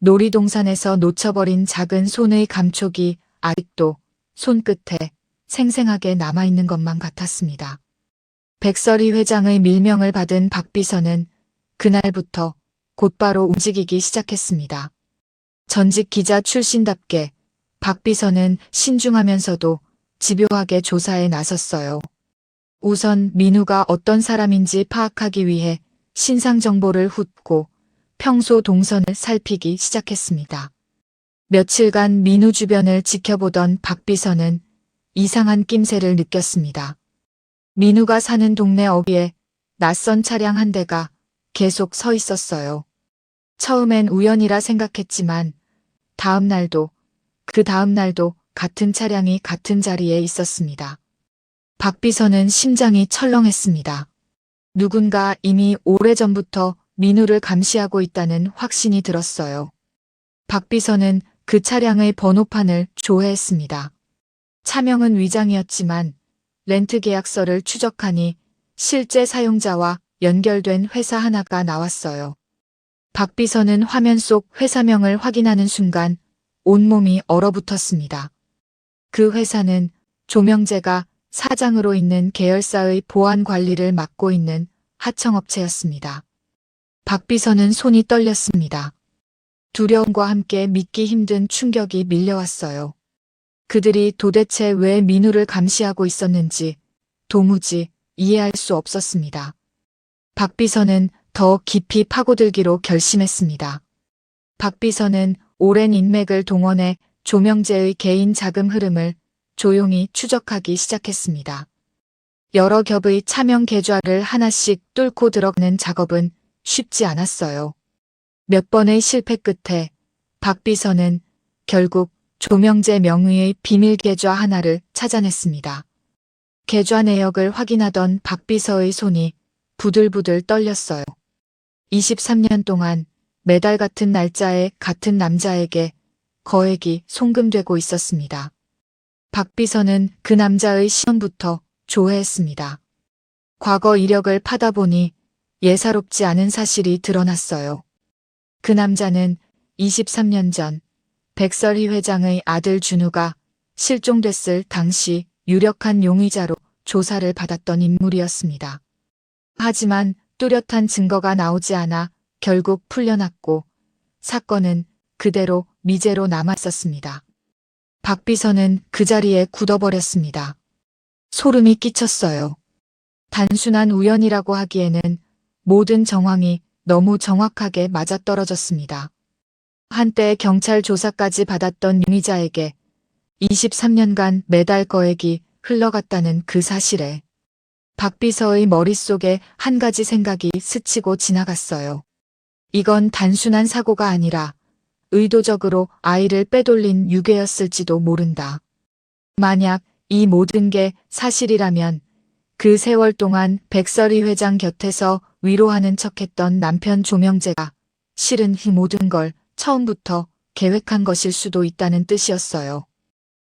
놀이동산에서 놓쳐버린 작은 손의 감촉이 아직도 손끝에 생생하게 남아있는 것만 같았습니다. 백설이 회장의 밀명을 받은 박 비서는 그날부터 곧바로 움직이기 시작했습니다. 전직 기자 출신답게 박 비서는 신중하면서도 집요하게 조사에 나섰어요. 우선 민우가 어떤 사람인지 파악하기 위해 신상 정보를 훑고 평소 동선을 살피기 시작했습니다. 며칠간 민우 주변을 지켜보던 박 비서는 이상한 낌새를 느꼈습니다. 민우가 사는 동네 어귀에 낯선 차량 한 대가 계속 서 있었어요. 처음엔 우연이라 생각했지만 그 다음 날도 같은 차량이 같은 자리에 있었습니다. 박 비서는 심장이 철렁했습니다. 누군가 이미 오래전부터 민우를 감시하고 있다는 확신이 들었어요. 박 비서는 그 차량의 번호판을 조회했습니다. 차명은 위장이었지만 렌트 계약서를 추적하니 실제 사용자와 연결된 회사 하나가 나왔어요. 박 비서는 화면 속 회사명을 확인하는 순간 온몸이 얼어붙었습니다. 그 회사는 조명재가 사장으로 있는 계열사의 보안 관리를 맡고 있는 하청업체였습니다. 박 비서는 손이 떨렸습니다. 두려움과 함께 믿기 힘든 충격이 밀려왔어요. 그들이 도대체 왜 민우를 감시하고 있었는지 도무지 이해할 수 없었습니다. 박 비서는 더 깊이 파고들기로 결심했습니다. 박 비서는 오랜 인맥을 동원해 조명재의 개인 자금 흐름을 조용히 추적하기 시작했습니다. 여러 겹의 차명 계좌를 하나씩 뚫고 들어가는 작업은 쉽지 않았어요. 몇 번의 실패 끝에 박 비서는 결국 조명재 명의의 비밀 계좌 하나를 찾아냈습니다. 계좌 내역을 확인하던 박 비서의 손이 부들부들 떨렸어요. 23년 동안 매달 같은 날짜에 같은 남자에게 거액이 송금되고 있었습니다. 박 비서는 그 남자의 시험부터 조회했습니다. 과거 이력을 파다 보니 예사롭지 않은 사실이 드러났어요. 그 남자는 23년 전 백설희 회장의 아들 준우가 실종됐을 당시 유력한 용의자로 조사를 받았던 인물이었습니다. 하지만 뚜렷한 증거가 나오지 않아 결국 풀려났고 사건은 그대로 미제로 남았었습니다. 박 비서는 그 자리에 굳어버렸습니다. 소름이 끼쳤어요. 단순한 우연이라고 하기에는 모든 정황이 너무 정확하게 맞아떨어졌습니다. 한때 경찰 조사까지 받았던 용의자에게 23년간 매달 거액이 흘러갔다는 그 사실에 박 비서의 머릿속에 한 가지 생각이 스치고 지나갔어요. 이건 단순한 사고가 아니라 의도적으로 아이를 빼돌린 유괴였을지도 모른다. 만약 이 모든 게 사실이라면 그 세월 동안 백설희 회장 곁에서 위로하는 척했던 남편 조명재가 실은 이 모든 걸 처음부터 계획한 것일 수도 있다는 뜻이었어요.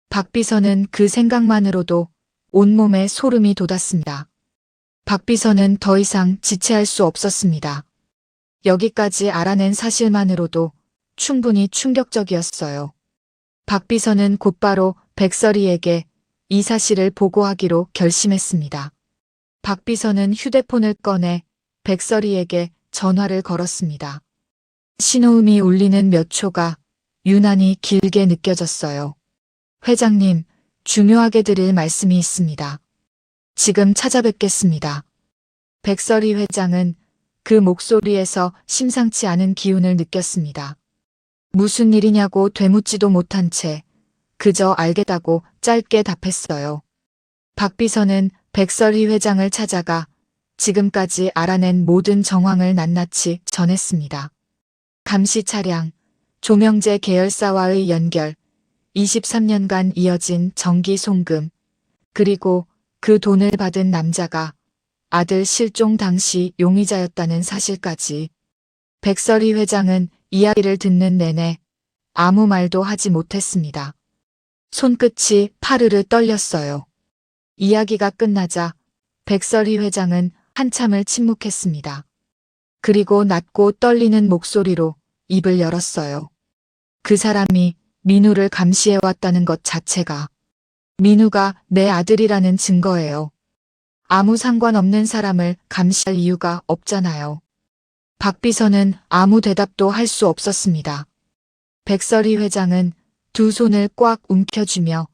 박 비서는 그 생각만으로도 온몸에 소름이 돋았습니다. 박 비서는 더 이상 지체할 수 없었습니다. 여기까지 알아낸 사실만으로도 충분히 충격적이었어요. 박 비서는 곧바로 백설희에게 이 사실을 보고하기로 결심했습니다. 박 비서는 휴대폰을 꺼내 백설희에게 전화를 걸었습니다. 신호음이 울리는 몇 초가 유난히 길게 느껴졌어요. 회장님, 중요하게 드릴 말씀이 있습니다. 지금 찾아뵙겠습니다. 백설희 회장은 그 목소리에서 심상치 않은 기운을 느꼈습니다. 무슨 일이냐고 되묻지도 못한 채 그저 알겠다고 짧게 답했어요. 박 비서는 백설희 회장을 찾아가 지금까지 알아낸 모든 정황을 낱낱이 전했습니다. 감시 차량, 조명재 계열사와의 연결, 23년간 이어진 정기 송금, 그리고 그 돈을 받은 남자가 아들 실종 당시 용의자였다는 사실까지. 백설희 회장은 이야기를 듣는 내내 아무 말도 하지 못했습니다. 손끝이 파르르 떨렸어요. 이야기가 끝나자 백설희 회장은 한참을 침묵했습니다. 그리고 낮고 떨리는 목소리로 입을 열었어요. 그 사람이 민우를 감시해왔다는 것 자체가 민우가 내 아들이라는 증거예요. 아무 상관없는 사람을 감시할 이유가 없잖아요. 박 비서는 아무 대답도 할 수 없었습니다. 백설희 회장은 두 손을 꽉 움켜쥐며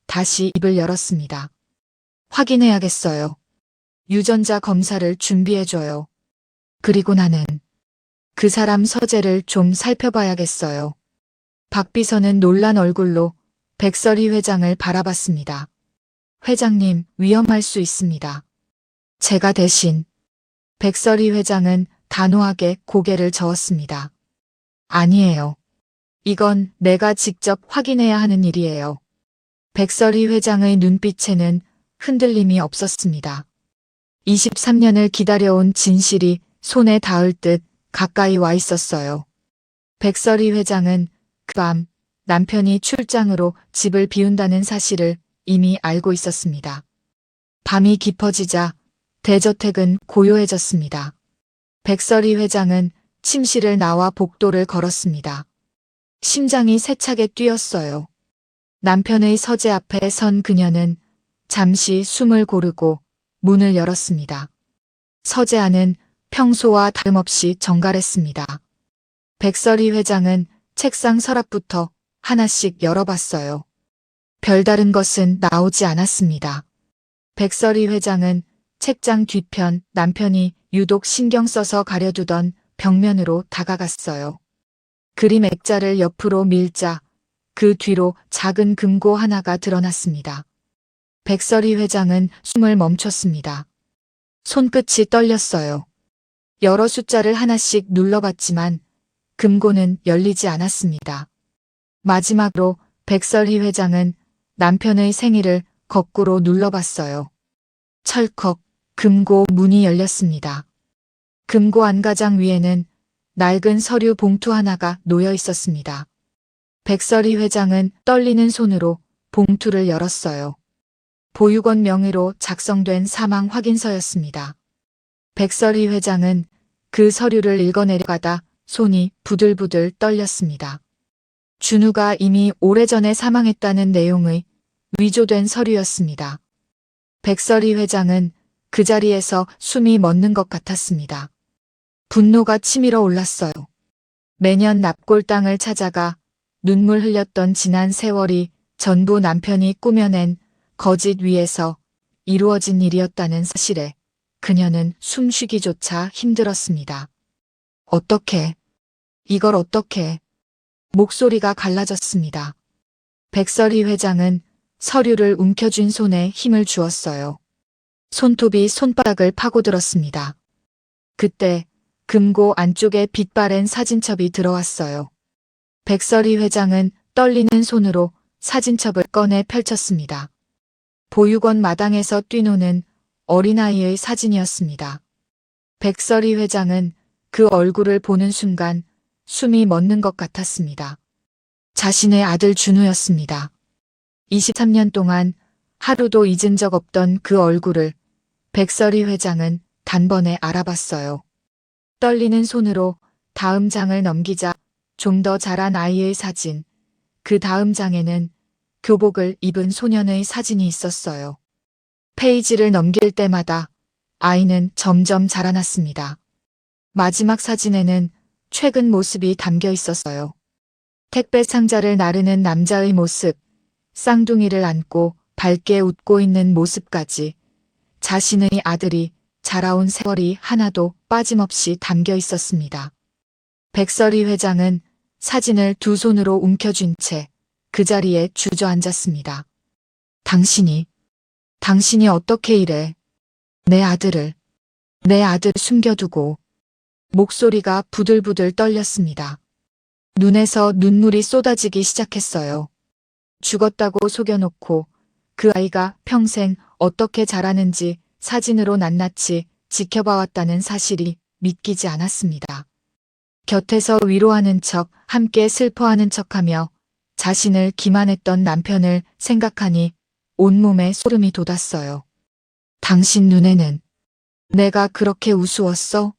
다시 입을 열었습니다. 확인해야겠어요. 유전자 검사를 준비해줘요. 그리고 나는 그 사람 서재를 좀 살펴봐야겠어요. 박 비서는 놀란 얼굴로 백설희 회장을 바라봤습니다. 회장님, 위험할 수 있습니다. 제가 대신. 백설희 회장은 단호하게 고개를 저었습니다. 아니에요. 이건 내가 직접 확인해야 하는 일이에요. 백설희 회장의 눈빛에는 흔들림이 없었습니다. 23년을 기다려온 진실이 손에 닿을 듯 가까이 와 있었어요. 백설희 회장은 그 밤 남편이 출장으로 집을 비운다는 사실을 이미 알고 있었습니다. 밤이 깊어지자 대저택은 고요해졌습니다. 백설희 회장은 침실을 나와 복도를 걸었습니다. 심장이 세차게 뛰었어요. 남편의 서재 앞에 선 그녀는 잠시 숨을 고르고 문을 열었습니다. 서재 안은 평소와 다름없이 정갈했습니다. 백설희 회장은 책상 서랍부터 하나씩 열어봤어요. 별다른 것은 나오지 않았습니다. 백설희 회장은 책장 뒤편 남편이 유독 신경 써서 가려두던 벽면으로 다가갔어요. 그림 액자를 옆으로 밀자 그 뒤로 작은 금고 하나가 드러났습니다. 백설이 회장은 숨을 멈췄습니다. 손끝이 떨렸어요. 여러 숫자를 하나씩 눌러봤지만 금고는 열리지 않았습니다. 마지막으로 백설희 회장은 남편의 생일을 거꾸로 눌러봤어요. 철컥 금고 문이 열렸습니다. 금고 안가장 위에는 낡은 서류 봉투 하나가 놓여 있었습니다. 백설희 회장은 떨리는 손으로 봉투를 열었어요. 보육원 명의로 작성된 사망 확인서였습니다. 백설희 회장은 그 서류를 읽어내려가다 손이 부들부들 떨렸습니다. 준우가 이미 오래전에 사망했다는 내용의 위조된 서류였습니다. 백설희 회장은 그 자리에서 숨이 멎는 것 같았습니다. 분노가 치밀어 올랐어요. 매년 납골당을 찾아가 눈물 흘렸던 지난 세월이 전부 남편이 꾸며낸 거짓 위에서 이루어진 일이었다는 사실에 그녀는 숨쉬기조차 힘들었습니다. 어떻게, 이걸 어떻게, 목소리가 갈라졌습니다. 백설희 회장은 서류를 움켜쥔 손에 힘을 주었어요. 손톱이 손바닥을 파고들었습니다. 그때 금고 안쪽에 빛바랜 사진첩이 들어왔어요. 백설희 회장은 떨리는 손으로 사진첩을 꺼내 펼쳤습니다. 보육원 마당에서 뛰노는 어린아이의 사진이었습니다. 백설희 회장은 그 얼굴을 보는 순간 숨이 멎는 것 같았습니다. 자신의 아들 준우였습니다. 23년 동안 하루도 잊은 적 없던 그 얼굴을 백설희 회장은 단번에 알아봤어요. 떨리는 손으로 다음 장을 넘기자 좀 더 자란 아이의 사진, 그 다음 장에는 교복을 입은 소년의 사진이 있었어요. 페이지를 넘길 때마다 아이는 점점 자라났습니다. 마지막 사진에는 최근 모습이 담겨 있었어요. 택배 상자를 나르는 남자의 모습, 쌍둥이를 안고 밝게 웃고 있는 모습까지 자신의 아들이 자라온 세월이 하나도 빠짐없이 담겨 있었습니다. 백설희 회장은 사진을 두 손으로 움켜쥔 채 그 자리에 주저앉았습니다. 당신이 어떻게 이래? 내 아들 숨겨두고. 목소리가 부들부들 떨렸습니다. 눈에서 눈물이 쏟아지기 시작했어요. 죽었다고 속여놓고 그 아이가 평생 어떻게 자라는지 사진으로 낱낱이 지켜봐왔다는 사실이 믿기지 않았습니다. 곁에서 위로하는 척, 함께 슬퍼하는 척하며 자신을 기만했던 남편을 생각하니 온몸에 소름이 돋았어요. 당신 눈에는 내가 그렇게 우스웠어?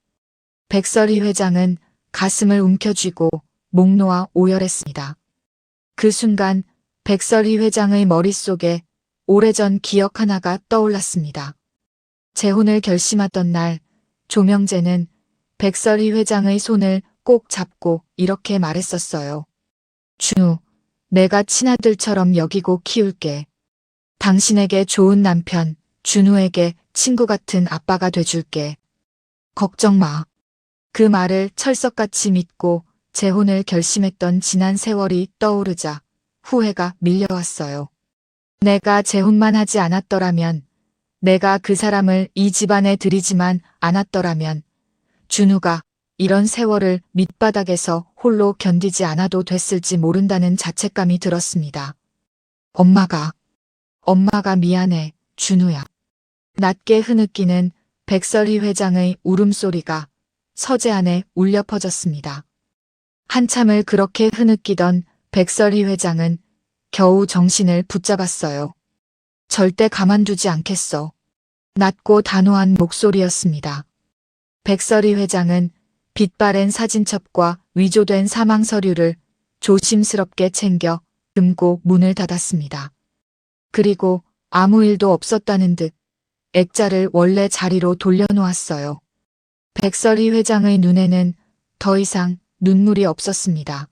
백설희 회장은 가슴을 움켜쥐고 목 놓아 오열했습니다. 그 순간 백설희 회장의 머릿속에 오래전 기억 하나가 떠올랐습니다. 재혼을 결심하던 날 조명재는 백설희 회장의 손을 꼭 잡고 이렇게 말했었어요. 준우, 내가 친아들처럼 여기고 키울게. 당신에게 좋은 남편, 준우에게 친구 같은 아빠가 돼줄게. 걱정 마. 그 말을 철석같이 믿고 재혼을 결심했던 지난 세월이 떠오르자 후회가 밀려왔어요. 내가 재혼만 하지 않았더라면, 내가 그 사람을 이 집안에 들이지만 않았더라면 준우가 이런 세월을 밑바닥에서 홀로 견디지 않아도 됐을지 모른다는 자책감이 들었습니다. 엄마가 미안해, 준우야. 낮게 흐느끼는 백설희 회장의 울음소리가 서재 안에 울려 퍼졌습니다. 한참을 그렇게 흐느끼던 백설희 회장은 겨우 정신을 붙잡았어요. 절대 가만두지 않겠어. 낮고 단호한 목소리였습니다. 백설희 회장은 빛바랜 사진첩과 위조된 사망 서류를 조심스럽게 챙겨 금고 문을 닫았습니다. 그리고 아무 일도 없었다는 듯 액자를 원래 자리로 돌려놓았어요. 백설희 회장의 눈에는 더 이상 눈물이 없었습니다.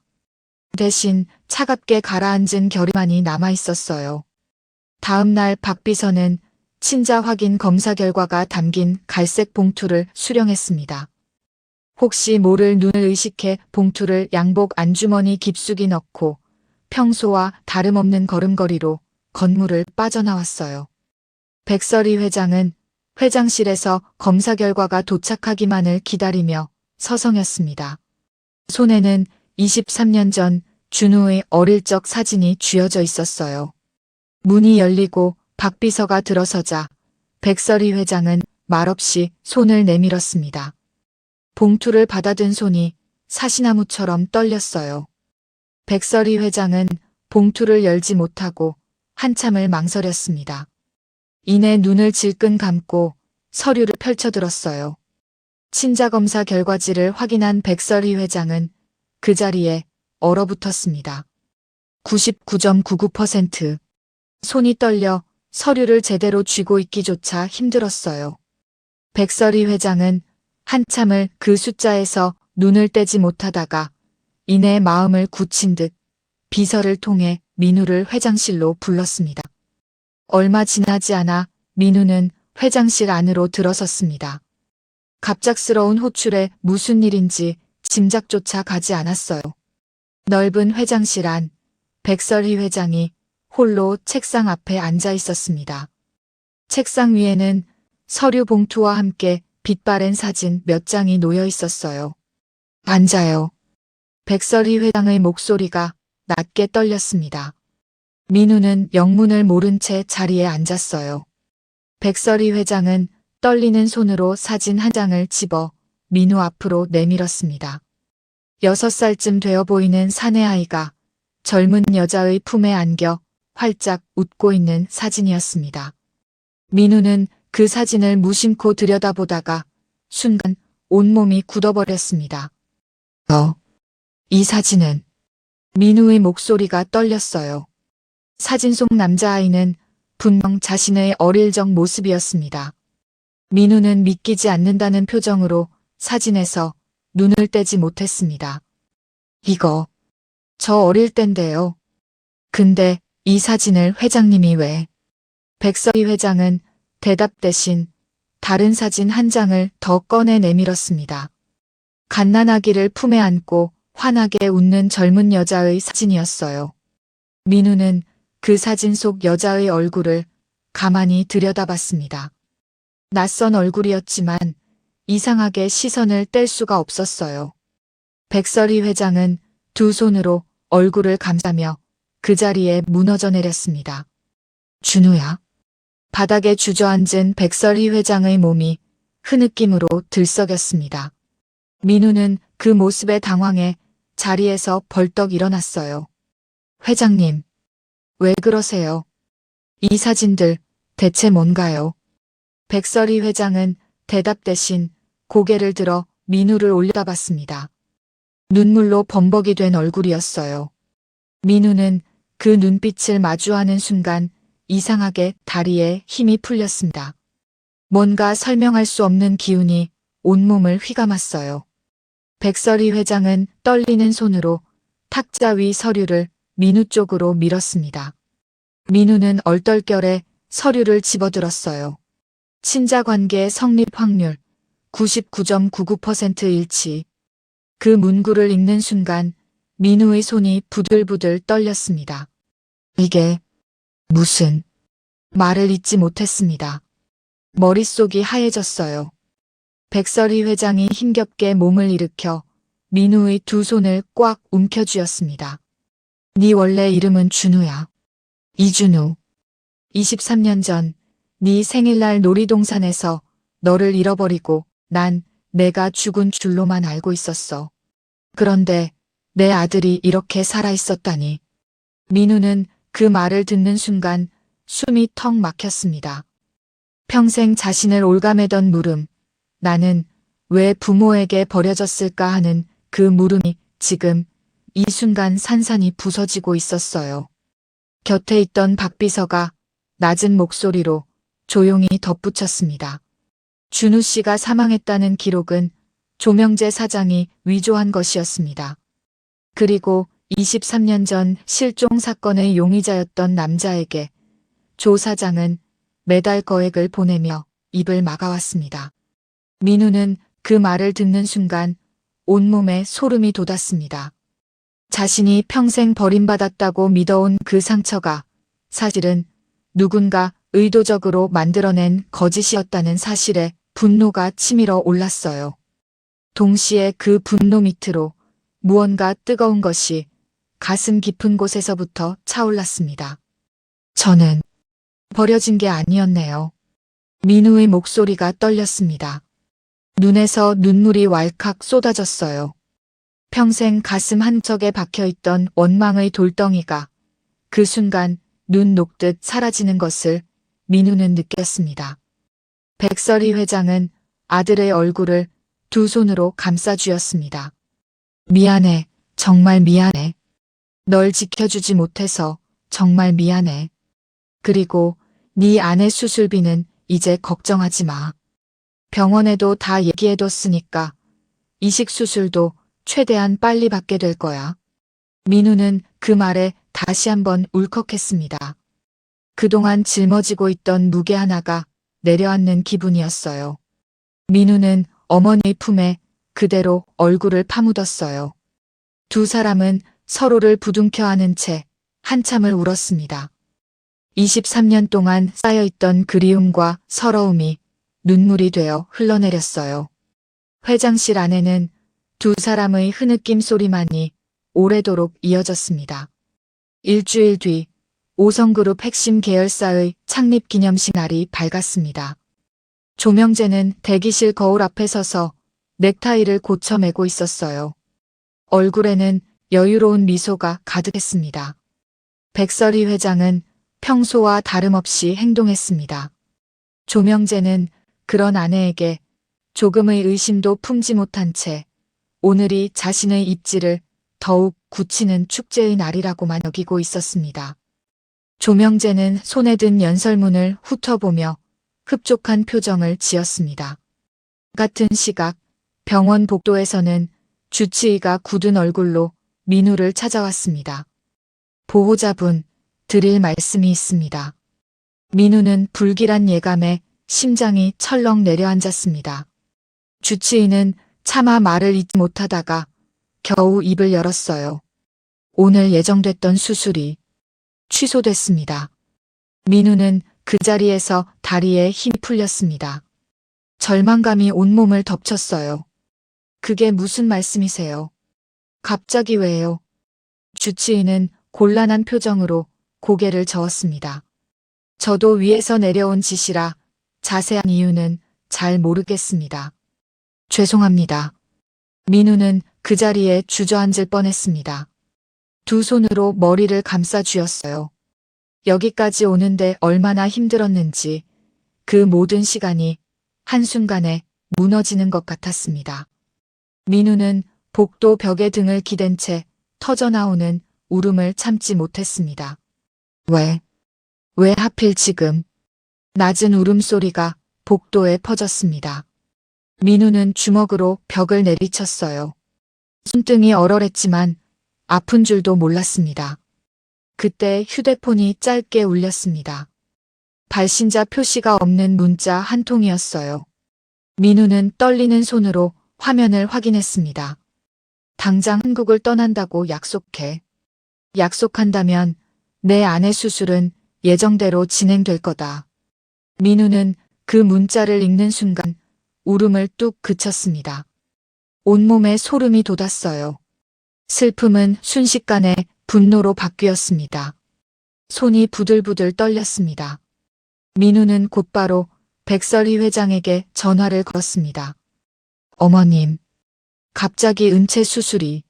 대신 차갑게 가라앉은 결의만이 남아있었어요. 다음 날 박 비서는 친자 확인 검사 결과가 담긴 갈색 봉투를 수령했습니다. 혹시 모를 눈을 의식해 봉투를 양복 안주머니 깊숙이 넣고 평소와 다름없는 걸음걸이로 건물을 빠져나왔어요. 백설이 회장은 회장실에서 검사 결과가 도착하기만을 기다리며 서성였습니다. 손에는 23년 전 준우의 어릴 적 사진이 쥐어져 있었어요. 문이 열리고 박 비서가 들어서자 백설이 회장은 말없이 손을 내밀었습니다. 봉투를 받아든 손이 사시나무처럼 떨렸어요. 백설이 회장은 봉투를 열지 못하고 한참을 망설였습니다. 이내 눈을 질끈 감고 서류를 펼쳐들었어요. 친자검사 결과지를 확인한 백설이 회장은 그 자리에 얼어붙었습니다. 99.99%. 손이 떨려 서류를 제대로 쥐고 있기조차 힘들었어요. 백설이 회장은 한참을 그 숫자에서 눈을 떼지 못하다가 이내 마음을 굳힌 듯 비서를 통해 민우를 회장실로 불렀습니다. 얼마 지나지 않아 민우는 회장실 안으로 들어섰습니다. 갑작스러운 호출에 무슨 일인지 짐작조차 가지 않았어요. 넓은 회장실 안, 백설희 회장이 홀로 책상 앞에 앉아 있었습니다. 책상 위에는 서류 봉투와 함께 빛바랜 사진 몇 장이 놓여 있었어요. 앉아요. 백설희 회장의 목소리가 낮게 떨렸습니다. 민우는 영문을 모른 채 자리에 앉았어요. 백설희 회장은 떨리는 손으로 사진 한 장을 집어 민우 앞으로 내밀었습니다. 6살쯤 되어 보이는 사내 아이가 젊은 여자의 품에 안겨 활짝 웃고 있는 사진이었습니다. 민우는 그 사진을 무심코 들여다보다가 순간 온몸이 굳어버렸습니다. 이 사진은 민우의 목소리가 떨렸어요. 사진 속 남자아이는 분명 자신의 어릴 적 모습이었습니다. 민우는 믿기지 않는다는 표정으로 사진에서 눈을 떼지 못했습니다. 이거 저 어릴 땐데요. 근데 이 사진을 회장님이 왜? 백설희 회장은 대답 대신 다른 사진 한 장을 더 꺼내 내밀었습니다. 갓난아기를 품에 안고 환하게 웃는 젊은 여자의 사진이었어요. 민우는 그 사진 속 여자의 얼굴을 가만히 들여다봤습니다. 낯선 얼굴이었지만 이상하게 시선을 뗄 수가 없었어요. 백설희 회장은 두 손으로 얼굴을 감싸며 그 자리에 무너져 내렸습니다. 준우야. 바닥에 주저앉은 백설희 회장의 몸이 흐느낌으로 들썩였습니다. 민우는 그 모습에 당황해 자리에서 벌떡 일어났어요. 회장님, 왜 그러세요? 이 사진들 대체 뭔가요? 백설희 회장은 대답 대신 고개를 들어 민우를 올려다봤습니다. 눈물로 범벅이 된 얼굴이었어요. 민우는 그 눈빛을 마주하는 순간 이상하게 다리에 힘이 풀렸습니다. 뭔가 설명할 수 없는 기운이 온몸을 휘감았어요. 백설희 회장은 떨리는 손으로 탁자 위 서류를 민우 쪽으로 밀었습니다. 민우는 얼떨결에 서류를 집어들었어요. 친자관계 성립 확률 99.99% 일치. 그 문구를 읽는 순간 민우의 손이 부들부들 떨렸습니다. 이게 무슨 말을 잇지 못했습니다. 머릿속이 하얘졌어요. 백설희 회장이 힘겹게 몸을 일으켜 민우의 두 손을 꽉 움켜쥐었습니다. 네 원래 이름은 준우야. 이준우. 23년 전 네 생일날 놀이동산에서 너를 잃어버리고 난 내가 죽은 줄로만 알고 있었어. 그런데 내 아들이 이렇게 살아있었다니. 민우는 그 말을 듣는 순간 숨이 턱 막혔습니다. 평생 자신을 올가매던 물음, 나는 왜 부모에게 버려졌을까 하는 그 물음이 지금 이 순간 산산이 부서지고 있었어요. 곁에 있던 박 비서가 낮은 목소리로 조용히 덧붙였습니다. 준우 씨가 사망했다는 기록은 조명재 사장이 위조한 것이었습니다. 그리고 23년 전 실종 사건의 용의자였던 남자에게 조 사장은 매달 거액을 보내며 입을 막아왔습니다. 민우는 그 말을 듣는 순간 온몸에 소름이 돋았습니다. 자신이 평생 버림받았다고 믿어온 그 상처가 사실은 누군가 의도적으로 만들어낸 거짓이었다는 사실에 분노가 치밀어 올랐어요. 동시에 그 분노 밑으로 무언가 뜨거운 것이 가슴 깊은 곳에서부터 차올랐습니다. 저는 버려진 게 아니었네요. 민우의 목소리가 떨렸습니다. 눈에서 눈물이 왈칵 쏟아졌어요. 평생 가슴 한쪽에 박혀있던 원망의 돌덩이가 그 순간 눈 녹듯 사라지는 것을 민우는 느꼈습니다. 백설이 회장은 아들의 얼굴을 두 손으로 감싸쥐었습니다. 미안해, 정말 미안해. 널 지켜주지 못해서 정말 미안해. 그리고 네 아내 수술비는 이제 걱정하지 마. 병원에도 다 얘기해뒀으니까 이식 수술도 최대한 빨리 받게 될 거야. 민우는 그 말에 다시 한번 울컥했습니다. 그동안 짊어지고 있던 무게 하나가 내려앉는 기분이었어요. 민우는 어머니의 품에 그대로 얼굴을 파묻었어요. 두 사람은 서로를 부둥켜 안은 채 한참을 울었습니다. 23년 동안 쌓여있던 그리움과 서러움이 눈물이 되어 흘러내렸어요. 회장실 안에는 두 사람의 흐느낌 소리만이 오래도록 이어졌습니다. 일주일 뒤 5성그룹 핵심 계열사의 창립 기념식 날이 밝았습니다. 조명재는 대기실 거울 앞에 서서 넥타이를 고쳐 매고 있었어요. 얼굴에는 여유로운 미소가 가득했습니다. 백설이 회장은 평소와 다름없이 행동했습니다. 조명재는 그런 아내에게 조금의 의심도 품지 못한 채 오늘이 자신의 입지를 더욱 굳히는 축제의 날이라고만 여기고 있었습니다. 조명재는 손에 든 연설문을 훑어보며 흡족한 표정을 지었습니다. 같은 시각 병원 복도에서는 주치의가 굳은 얼굴로 민우를 찾아왔습니다. 보호자분, 드릴 말씀이 있습니다. 민우는 불길한 예감에 심장이 철렁 내려앉았습니다. 주치의는 차마 말을 잇지 못하다가 겨우 입을 열었어요. 오늘 예정됐던 수술이 취소됐습니다. 민우는 그 자리에서 다리에 힘이 풀렸습니다. 절망감이 온몸을 덮쳤어요. 그게 무슨 말씀이세요? 갑자기 왜요? 주치의는 곤란한 표정으로 고개를 저었습니다. 저도 위에서 내려온 지시라 자세한 이유는 잘 모르겠습니다. 죄송합니다. 민우는 그 자리에 주저앉을 뻔했습니다. 두 손으로 머리를 감싸 쥐었어요. 여기까지 오는데 얼마나 힘들었는지 그 모든 시간이 한순간에 무너지는 것 같았습니다. 민우는 복도 벽에 등을 기댄 채 터져나오는 울음을 참지 못했습니다. 왜 하필 지금? 낮은 울음소리가 복도에 퍼졌습니다. 민우는 주먹으로 벽을 내리쳤어요. 손등이 얼얼했지만 아픈 줄도 몰랐습니다. 그때 휴대폰이 짧게 울렸습니다. 발신자 표시가 없는 문자 한 통이었어요. 민우는 떨리는 손으로 화면을 확인했습니다. 당장 한국을 떠난다고 약속해. 약속한다면 내 아내 수술은 예정대로 진행될 거다. 민우는 그 문자를 읽는 순간 울음을 뚝 그쳤습니다. 온몸에 소름이 돋았어요. 슬픔은 순식간에 분노로 바뀌었습니다. 손이 부들부들 떨렸습니다. 민우는 곧바로 백설이 회장에게 전화를 걸었습니다. 어머님, 갑자기 은체 수술이.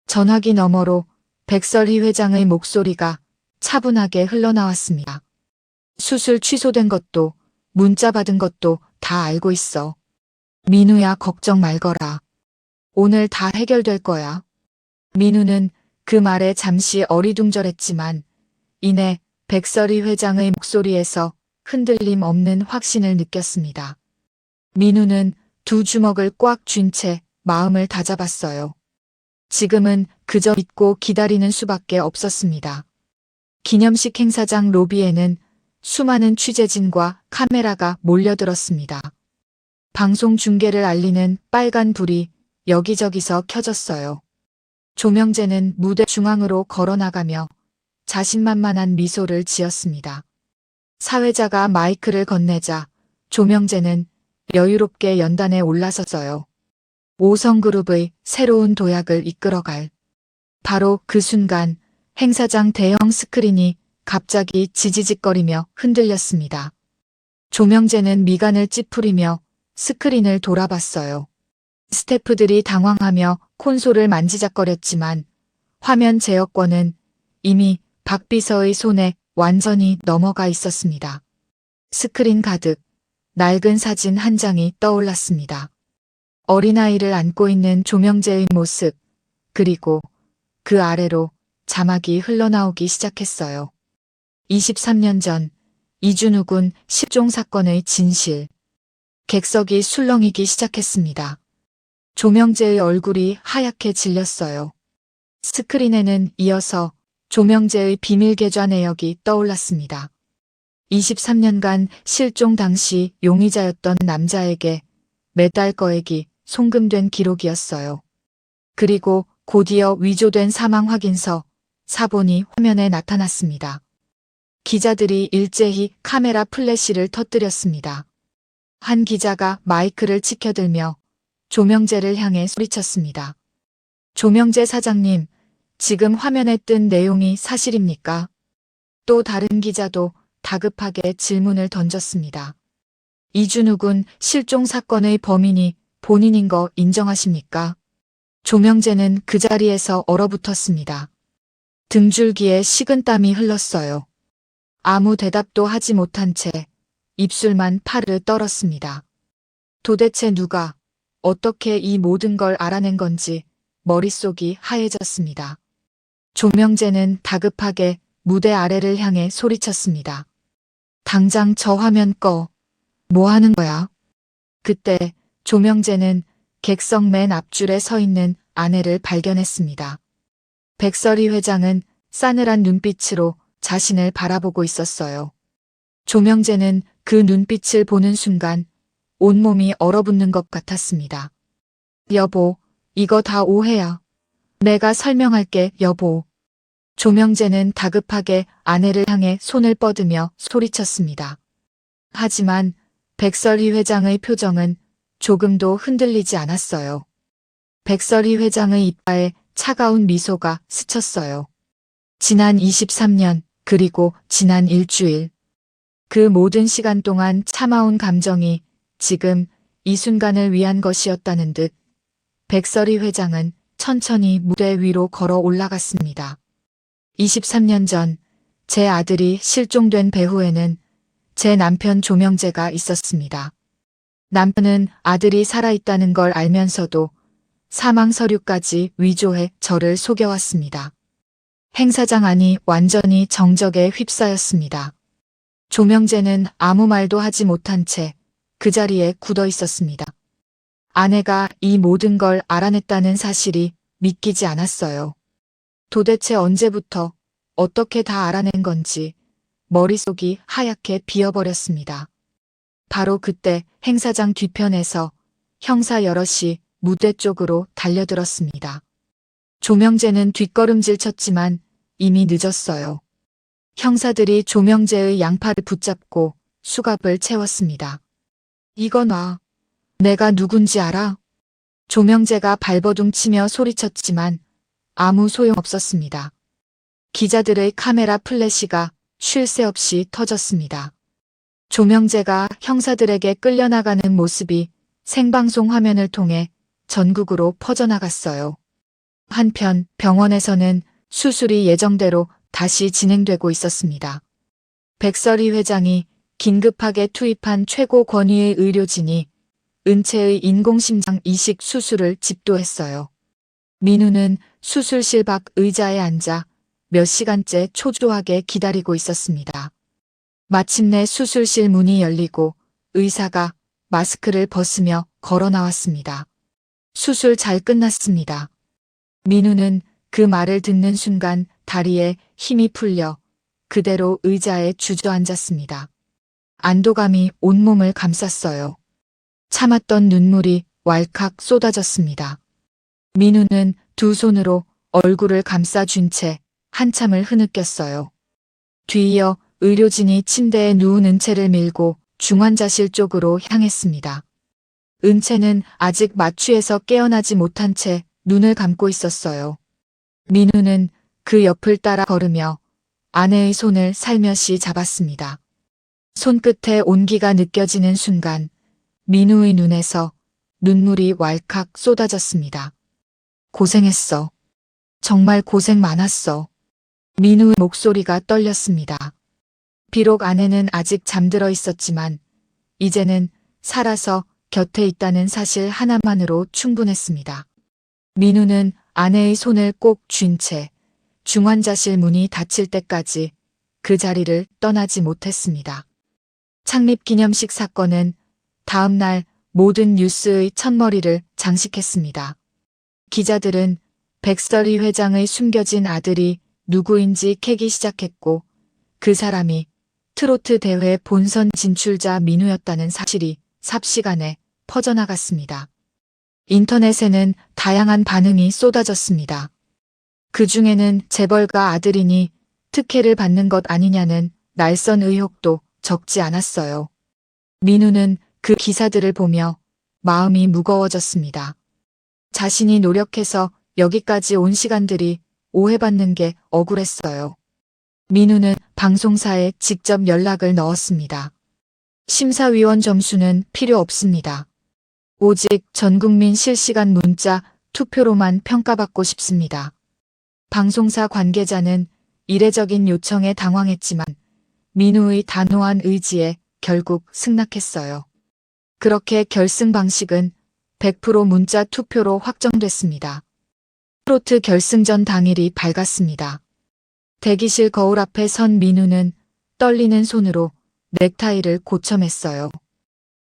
전화기 너머로 백설이 회장의 목소리가 차분하게 흘러나왔습니다. 수술 취소된 것도 문자 받은 것도 다 알고 있어. 민우야, 걱정 말거라. 오늘 다 해결될 거야. 민우는 그 말에 잠시 어리둥절했지만 이내 백설이 회장의 목소리에서 흔들림 없는 확신을 느꼈습니다. 민우는 두 주먹을 꽉 쥔 채 마음을 다잡았어요. 지금은 그저 믿고 기다리는 수밖에 없었습니다. 기념식 행사장 로비에는 수많은 취재진과 카메라가 몰려들었습니다. 방송 중계를 알리는 빨간 불이 여기저기서 켜졌어요. 조명재는 무대 중앙으로 걸어나가며 자신만만한 미소를 지었습니다. 사회자가 마이크를 건네자 조명재는 여유롭게 연단에 올라섰어요. 5성그룹의 새로운 도약을 이끌어갈. 바로 그 순간 행사장 대형 스크린이 갑자기 지지직거리며 흔들렸습니다. 조명재는 미간을 찌푸리며 스크린을 돌아봤어요. 스태프들이 당황하며 콘솔을 만지작거렸지만 화면 제어권은 이미 박 비서의 손에 완전히 넘어가 있었습니다. 스크린 가득 낡은 사진 한 장이 떠올랐습니다. 어린아이를 안고 있는 조명재의 모습, 그리고 그 아래로 자막이 흘러나오기 시작했어요. 23년 전 이준욱은 실종 사건의 진실. 객석이 술렁이기 시작했습니다. 조명재의 얼굴이 하얗게 질렸어요. 스크린에는 이어서 조명재의 비밀 계좌 내역이 떠올랐습니다. 23년간 실종 당시 용의자였던 남자에게 매달 거액이 송금된 기록이었어요. 그리고 곧이어 위조된 사망 확인서, 사본이 화면에 나타났습니다. 기자들이 일제히 카메라 플래시를 터뜨렸습니다. 한 기자가 마이크를 치켜들며 조명재를 향해 소리쳤습니다. 조명재 사장님, 지금 화면에 뜬 내용이 사실입니까? 또 다른 기자도 다급하게 질문을 던졌습니다. 이준욱은 실종 사건의 범인이 본인인 거 인정하십니까? 조명재는 그 자리에서 얼어붙었습니다. 등줄기에 식은땀이 흘렀어요. 아무 대답도 하지 못한 채 입술만 파르르 떨었습니다. 도대체 누가, 어떻게 이 모든 걸 알아낸 건지 머릿속이 하얘졌습니다. 조명재는 다급하게 무대 아래를 향해 소리쳤습니다. 당장 저 화면 꺼. 뭐 하는 거야? 그때 조명재는 객석 맨 앞줄에 서 있는 아내를 발견했습니다. 백설이 회장은 싸늘한 눈빛으로 자신을 바라보고 있었어요. 조명재는 그 눈빛을 보는 순간 온몸이 얼어붙는 것 같았습니다. 여보, 이거 다 오해야. 내가 설명할게, 여보. 조명재는 다급하게 아내를 향해 손을 뻗으며 소리쳤습니다. 하지만 백설이 회장의 표정은 조금도 흔들리지 않았어요. 백설이 회장의 이빨에 차가운 미소가 스쳤어요. 지난 23년, 그리고 지난 일주일. 그 모든 시간 동안 참아온 감정이 지금 이 순간을 위한 것이었다는 듯 백설이 회장은 천천히 무대 위로 걸어 올라갔습니다. 23년 전 제 아들이 실종된 배후에는 제 남편 조명재가 있었습니다. 남편은 아들이 살아있다는 걸 알면서도 사망 서류까지 위조해 저를 속여왔습니다. 행사장 안이 완전히 정적에 휩싸였습니다. 조명재는 아무 말도 하지 못한 채 그 자리에 굳어 있었습니다. 아내가 이 모든 걸 알아냈다는 사실이 믿기지 않았어요. 도대체 언제부터 어떻게 다 알아낸 건지 머릿속이 하얗게 비어버렸습니다. 바로 그때 행사장 뒤편에서 형사 여럿이 무대 쪽으로 달려들었습니다. 조명재는 뒷걸음질 쳤지만 이미 늦었어요. 형사들이 조명재의 양팔을 붙잡고 수갑을 채웠습니다. 이거 놔. 내가 누군지 알아? 조명재가 발버둥치며 소리쳤지만 아무 소용없었습니다. 기자들의 카메라 플래시가 쉴 새 없이 터졌습니다. 조명재가 형사들에게 끌려나가는 모습이 생방송 화면을 통해 전국으로 퍼져나갔어요. 한편 병원에서는 수술이 예정대로 다시 진행되고 있었습니다. 백설이 회장이 긴급하게 투입한 최고 권위의 의료진이 은채의 인공심장 이식 수술을 집도했어요. 민우는 수술실 밖 의자에 앉아 몇 시간째 초조하게 기다리고 있었습니다. 마침내 수술실 문이 열리고 의사가 마스크를 벗으며 걸어 나왔습니다. 수술 잘 끝났습니다. 민우는 그 말을 듣는 순간 다리에 힘이 풀려 그대로 의자에 주저앉았습니다. 안도감이 온몸을 감쌌어요. 참았던 눈물이 왈칵 쏟아졌습니다. 민우는 두 손으로 얼굴을 감싸준 채 한참을 흐느꼈어요. 뒤이어 의료진이 침대에 누운 은채를 밀고 중환자실 쪽으로 향했습니다. 은채는 아직 마취에서 깨어나지 못한 채 눈을 감고 있었어요. 민우는 그 옆을 따라 걸으며 아내의 손을 살며시 잡았습니다. 손끝에 온기가 느껴지는 순간 민우의 눈에서 눈물이 왈칵 쏟아졌습니다. 고생했어. 정말 고생 많았어. 민우의 목소리가 떨렸습니다. 비록 아내는 아직 잠들어 있었지만 이제는 살아서 곁에 있다는 사실 하나만으로 충분했습니다. 민우는 아내의 손을 꼭 쥔 채 중환자실 문이 닫힐 때까지 그 자리를 떠나지 못했습니다. 창립기념식 사건은 다음 날 모든 뉴스의 첫머리를 장식했습니다. 기자들은 백설이 회장의 숨겨진 아들이 누구인지 캐기 시작했고 그 사람이 트로트 대회 본선 진출자 민우였다는 사실이 삽시간에 퍼져나갔습니다. 인터넷에는 다양한 반응이 쏟아졌습니다. 그 중에는 재벌가 아들이니 특혜를 받는 것 아니냐는 날선 의혹도 적지 않았어요. 민우는 그 기사들을 보며 마음이 무거워졌습니다. 자신이 노력해서 여기까지 온 시간들이 오해받는 게 억울했어요. 민우는 방송사에 직접 연락을 넣었습니다. 심사위원 점수는 필요 없습니다. 오직 전국민 실시간 문자 투표로만 평가받고 싶습니다. 방송사 관계자는 이례적인 요청에 당황했지만 민우의 단호한 의지에 결국 승낙했어요. 그렇게 결승 방식은 100% 문자 투표로 확정됐습니다. 트로트 결승전 당일이 밝았습니다. 대기실 거울 앞에 선 민우는 떨리는 손으로 넥타이를 고쳐맸어요.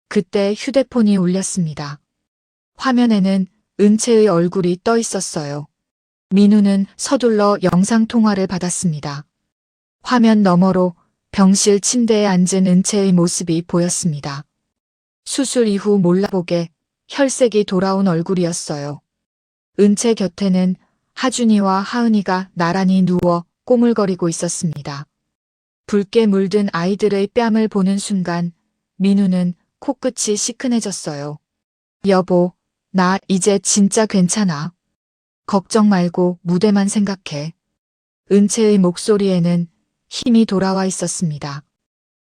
그때 휴대폰이 울렸습니다. 화면에는 은채의 얼굴이 떠 있었어요. 민우는 서둘러 영상통화를 받았습니다. 화면 너머로 병실 침대에 앉은 은채의 모습이 보였습니다. 수술 이후 몰라보게 혈색이 돌아온 얼굴이었어요. 은채 곁에는 하준이와 하은이가 나란히 누워 꼬물거리고 있었습니다. 붉게 물든 아이들의 뺨을 보는 순간 민우는 코끝이 시큰해졌어요. 여보, 나 이제 진짜 괜찮아. 걱정 말고 무대만 생각해. 은채의 목소리에는 힘이 돌아와 있었습니다.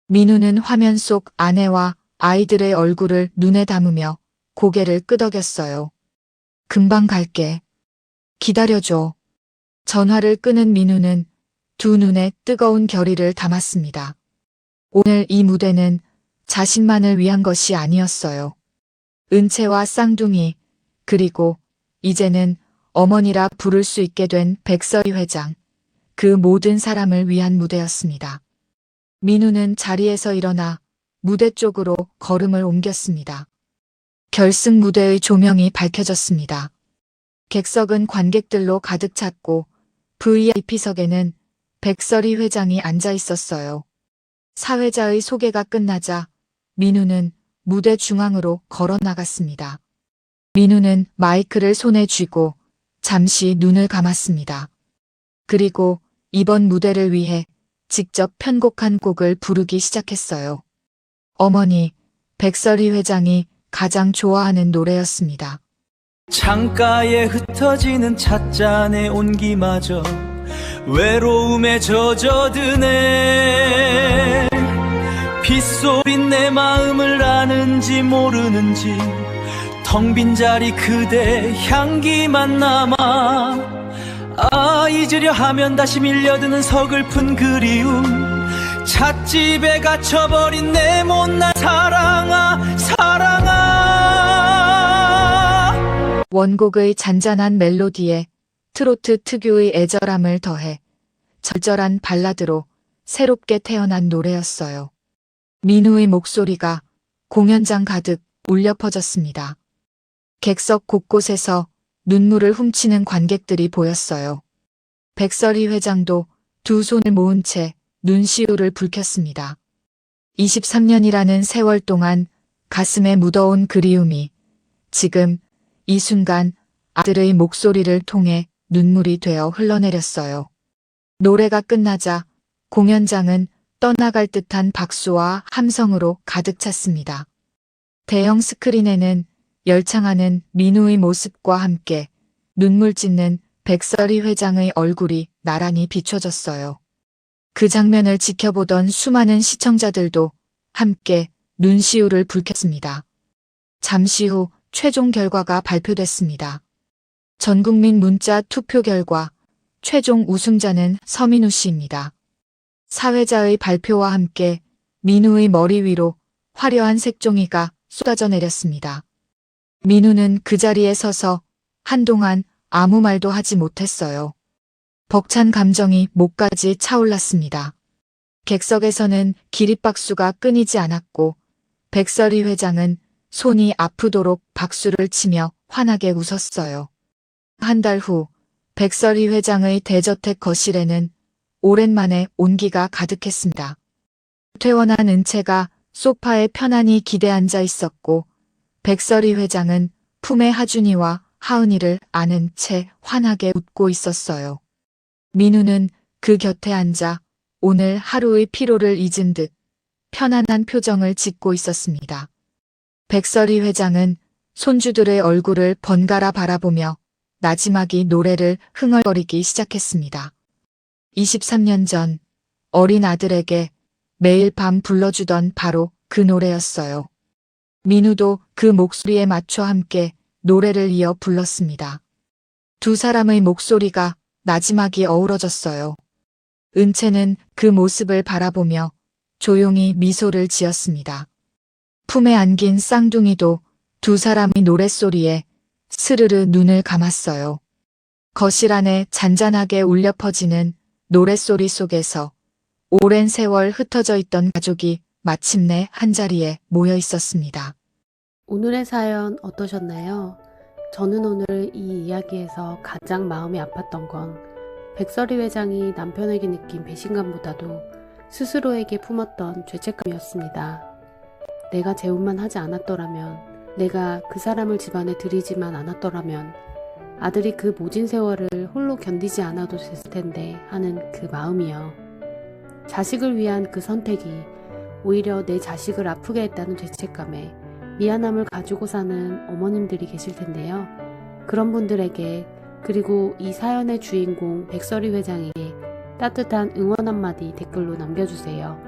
민우는 화면 속 아내와 아이들의 얼굴을 눈에 담으며 고개를 끄덕였어요. 금방 갈게. 기다려줘. 전화를 끄는 민우는 두 눈에 뜨거운 결의를 담았습니다. 오늘 이 무대는 자신만을 위한 것이 아니었어요. 은채와 쌍둥이, 그리고 이제는 어머니라 부를 수 있게 된 백설이 회장, 그 모든 사람을 위한 무대였습니다. 민우는 자리에서 일어나 무대 쪽으로 걸음을 옮겼습니다. 결승 무대의 조명이 밝혀졌습니다. 객석은 관객들로 가득 찼고 VIP석에는 백설이 회장이 앉아 있었어요. 사회자의 소개가 끝나자 민우는 무대 중앙으로 걸어 나갔습니다. 민우는 마이크를 손에 쥐고 잠시 눈을 감았습니다. 그리고 이번 무대를 위해 직접 편곡한 곡을 부르기 시작했어요. 어머니, 백설이 회장이 가장 좋아하는 노래였습니다. 창가에 흩어지는 찻잔의 온기마저 외로움에 젖어드네. 빗소린 내 마음을 아는지 모르는지 텅 빈 자리 그대 향기만 남아. 아, 잊으려 하면 다시 밀려드는 서글픈 그리움. 찻집에 갇혀버린 내 못난 사랑아, 사랑아. 원곡의 잔잔한 멜로디에 트로트 특유의 애절함을 더해 절절한 발라드로 새롭게 태어난 노래였어요. 민우의 목소리가 공연장 가득 울려 퍼졌습니다. 객석 곳곳에서 눈물을 훔치는 관객들이 보였어요. 백설이 회장도 두 손을 모은 채 눈시울을 붉혔습니다. 23년이라는 세월 동안 가슴에 묻어온 그리움이 지금 이 순간 아들의 목소리를 통해 눈물이 되어 흘러내렸어요. 노래가 끝나자 공연장은 떠나갈 듯한 박수와 함성으로 가득 찼습니다. 대형 스크린에는 열창하는 민우의 모습과 함께 눈물 짓는 백설이 회장의 얼굴이 나란히 비춰졌어요. 그 장면을 지켜보던 수많은 시청자들도 함께 눈시울을 붉혔습니다. 잠시 후 최종 결과가 발표됐습니다. 전국민 문자 투표 결과 최종 우승자는 서민우 씨입니다. 사회자의 발표와 함께 민우의 머리 위로 화려한 색종이가 쏟아져 내렸습니다. 민우는 그 자리에 서서 한동안 아무 말도 하지 못했어요. 벅찬 감정이 목까지 차올랐습니다. 객석에서는 기립박수가 끊이지 않았고 백설이 회장은 손이 아프도록 박수를 치며 환하게 웃었어요. 한 달 후 백설이 회장의 대저택 거실에는 오랜만에 온기가 가득했습니다. 퇴원한 은채가 소파에 편안히 기대앉아 있었고 백설이 회장은 품에 하준이와 하은이를 안은 채 환하게 웃고 있었어요. 민우는 그 곁에 앉아 오늘 하루의 피로를 잊은 듯 편안한 표정을 짓고 있었습니다. 백설이 회장은 손주들의 얼굴을 번갈아 바라보며 나지막이 노래를 흥얼거리기 시작했습니다. 23년 전 어린 아들에게 매일 밤 불러주던 바로 그 노래였어요. 민우도 그 목소리에 맞춰 함께 노래를 이어 불렀습니다. 두 사람의 목소리가 나지막이 어우러졌어요. 은채는 그 모습을 바라보며 조용히 미소를 지었습니다. 품에 안긴 쌍둥이도 두 사람의 노랫소리에 스르르 눈을 감았어요. 거실 안에 잔잔하게 울려 퍼지는 노랫소리 속에서 오랜 세월 흩어져 있던 가족이 마침내 한자리에 모여 있었습니다. 오늘의 사연 어떠셨나요? 저는 오늘 이 이야기에서 가장 마음이 아팠던 건 백설이 회장이 남편에게 느낀 배신감보다도 스스로에게 품었던 죄책감이었습니다. 내가 재혼만 하지 않았더라면, 내가 그 사람을 집안에 들이지만 않았더라면 아들이 그 모진 세월을 홀로 견디지 않아도 됐을 텐데 하는 그 마음이요. 자식을 위한 그 선택이 오히려 내 자식을 아프게 했다는 죄책감에 미안함을 가지고 사는 어머님들이 계실 텐데요. 그런 분들에게, 그리고 이 사연의 주인공 백설이 회장에게 따뜻한 응원 한마디 댓글로 남겨주세요.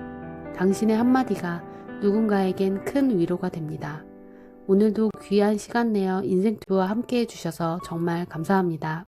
당신의 한마디가 누군가에겐 큰 위로가 됩니다. 오늘도 귀한 시간 내어 인생투와 함께 해주셔서 정말 감사합니다.